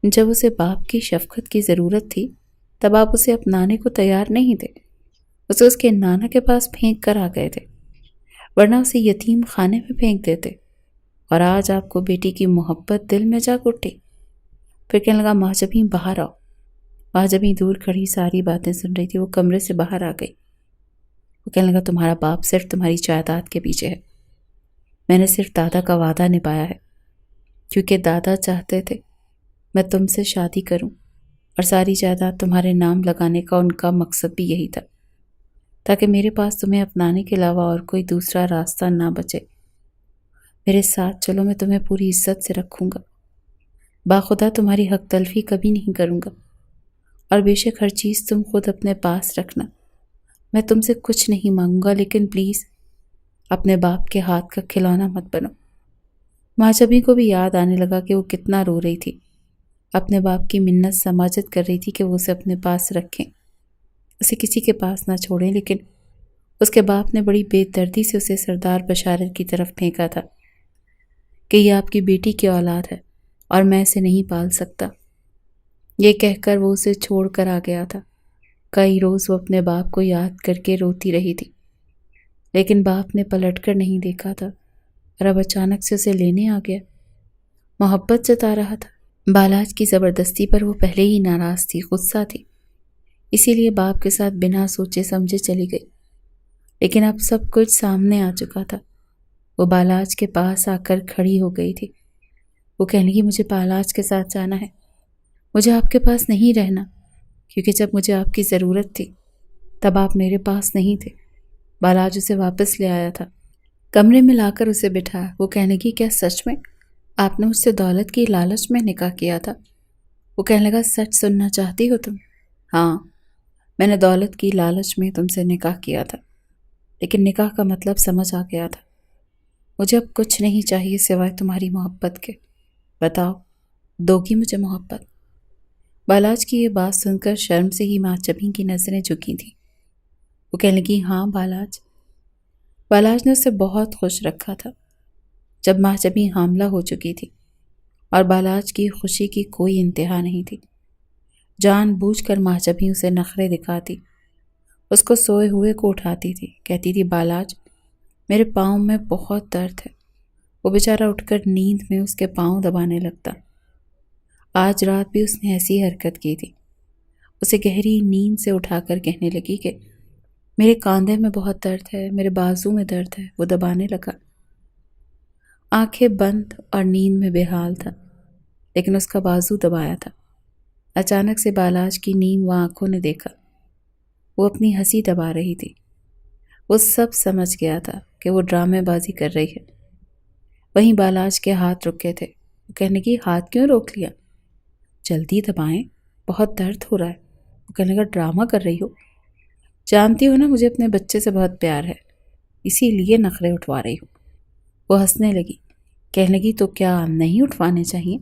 جب اسے باپ کی شفقت کی ضرورت تھی، تب آپ اسے اپنانے کو تیار نہیں تھے، اسے اس کے نانا کے پاس پھینک کر آ گئے تھے، ورنہ اسے یتیم خانے میں پھینک دیتے، اور آج آپ کو بیٹی کی محبت دل میں جاگ اٹھی۔ پھر کہنے لگا مہجبیں باہر آؤ۔ مہجبیں دور کھڑی ساری باتیں سن رہی تھی، وہ کمرے سے باہر آ گئی۔ وہ کہنے لگا تمہارا باپ صرف تمہاری جائیداد کے پیچھے ہے. میں نے صرف دادا کا وعدہ نبھایا ہے، کیونکہ دادا چاہتے تھے میں تم سے شادی کروں، اور ساری جائیداد تمہارے نام لگانے کا ان کا مقصد بھی یہی تھا، تاکہ میرے پاس تمہیں اپنانے کے علاوہ اور کوئی دوسرا راستہ نہ بچے. میرے ساتھ چلو، میں تمہیں پوری عزت سے رکھوں گا، باخدا تمہاری حق تلفی کبھی نہیں کروں گا، اور بے شک ہر چیز تم خود اپنے پاس رکھنا. میں تم سے کچھ نہیں مانگوں گا، لیکن پلیز اپنے باپ کے ہاتھ کا کھلونا مت بنو. ماجبی کو بھی یاد آنے لگا کہ وہ کتنا رو رہی تھی، اپنے باپ کی منت سماجت کر رہی تھی کہ وہ اسے اپنے پاس رکھیں، اسے کسی کے پاس نہ چھوڑیں. لیکن اس کے باپ نے بڑی بے دردی سے اسے سردار بشارت کی طرف پھینکا تھا کہ یہ آپ کی بیٹی کی اولاد ہے اور میں اسے نہیں پال سکتا. یہ کہہ کر وہ اسے چھوڑ کر آ گیا تھا. کئی روز وہ اپنے باپ کو یاد کر کے روتی رہی تھی، لیکن باپ نے پلٹ کر نہیں دیکھا تھا، اور اب اچانک سے اسے لینے آ گیا. محبت جتا رہا تھا. بالاج کی زبردستی پر وہ پہلے ہی ناراض تھی، غصہ تھی، اسی لیے باپ کے ساتھ بنا سوچے سمجھے چلی گئی. لیکن اب سب کچھ سامنے آ چکا تھا. وہ بالاج کے پاس آ کر کھڑی ہو گئی تھی. وہ کہنے لگی مجھے بالاج کے ساتھ جانا ہے، مجھے آپ کے پاس نہیں رہنا، کیونکہ جب مجھے آپ کی ضرورت تھی تب آپ میرے پاس نہیں تھے. بالاج اسے واپس لے آیا تھا، کمرے میں لا کر اسے بٹھایا. وہ کہنے لگی کیا سچ میں آپ نے مجھ سے دولت کی لالچ میں نکاح کیا تھا؟ وہ کہنے لگا سچ سننا چاہتی ہو تم؟ ہاں، میں نے دولت کی لالچ میں تم سے نکاح کیا تھا، لیکن نکاح کا مطلب سمجھ آ گیا تھا. مجھے اب کچھ نہیں چاہیے سوائے تمہاری محبت کے. بتاؤ، دو گی مجھے محبت؟ بالاج کی یہ بات سن کر شرم سے ہی ماجبی کی نظریں جھکی تھیں. وہ کہنے لگی ہاں بالاج. بالاج نے اسے بہت خوش رکھا تھا جب ماجبی حاملہ ہو چکی تھی، اور بالاج کی خوشی کی کوئی انتہا نہیں تھی. جان بوجھ کر ماجبی اسے نخرے دکھاتی، اس کو سوئے ہوئے کو اٹھاتی تھی، کہتی تھی بالاج میرے پاؤں میں بہت درد ہے. وہ بیچارہ اٹھ کر نیند میں اس کے پاؤں دبانے لگتا. آج رات بھی اس نے ایسی حرکت کی تھی. اسے گہری نیند سے اٹھا کر کہنے لگی کہ میرے کاندھے میں بہت درد ہے، میرے بازو میں درد ہے. وہ دبانے لگا. آنکھیں بند اور نیند میں بے حال تھا، لیکن اس کا بازو دبایا تھا. اچانک سے بالاج کی نیم و آنکھوں نے دیکھا، وہ اپنی ہنسی دبا رہی تھی. وہ سب سمجھ گیا تھا کہ وہ ڈرامے بازی کر رہی ہے. وہیں بالاج کے ہاتھ رکے تھے. وہ کہنے کی ہاتھ کیوں روک لیا؟ جلدی دبائیں، بہت درد ہو رہا ہے. وہ کہنے لگا ڈرامہ کر رہی ہو؟ جانتی ہو نا مجھے اپنے بچے سے بہت پیار ہے، اسی لیے نخرے اٹھوا رہی ہو. وہ ہنسنے لگی، کہنے لگی تو کیا نہیں اٹھوانے چاہیے؟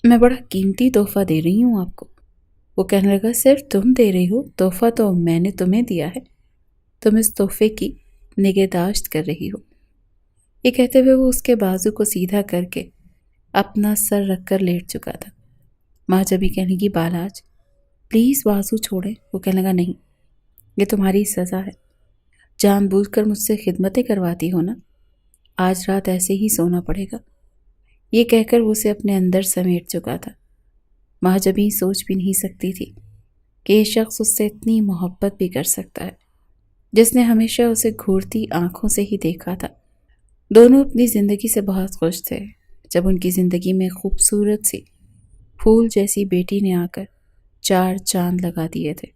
میں بڑا قیمتی تحفہ دے رہی ہوں آپ کو. وہ کہنے لگا صرف تم دے رہی ہو؟ تحفہ تو میں نے تمہیں دیا ہے، تم اس تحفے کی نگہداشت کر رہی ہو. یہ کہتے ہوئے وہ اس کے بازو کو سیدھا کر کے اپنا سر رکھ کر لیٹ چکا تھا. ماں جبھی کہنے لگی بالاج پلیز بازو چھوڑے. وہ کہنے لگا نہیں، یہ تمہاری سزا ہے، جان بوجھ کر مجھ سے خدمتیں کرواتی ہو نا، آج رات ایسے ہی سونا پڑے گا. یہ کہہ کر وہ اسے اپنے اندر سمیٹ چکا تھا. ماں جبھی سوچ بھی نہیں سکتی تھی کہ یہ شخص اس سے اتنی محبت بھی کر سکتا ہے، جس نے ہمیشہ اسے گھورتی آنکھوں سے ہی دیکھا تھا. دونوں اپنی زندگی سے بہت خوش تھے جب ان کی زندگی میں خوبصورت سی پھول جیسی بیٹی نے آ کر 4 چاند لگا دیے تھے.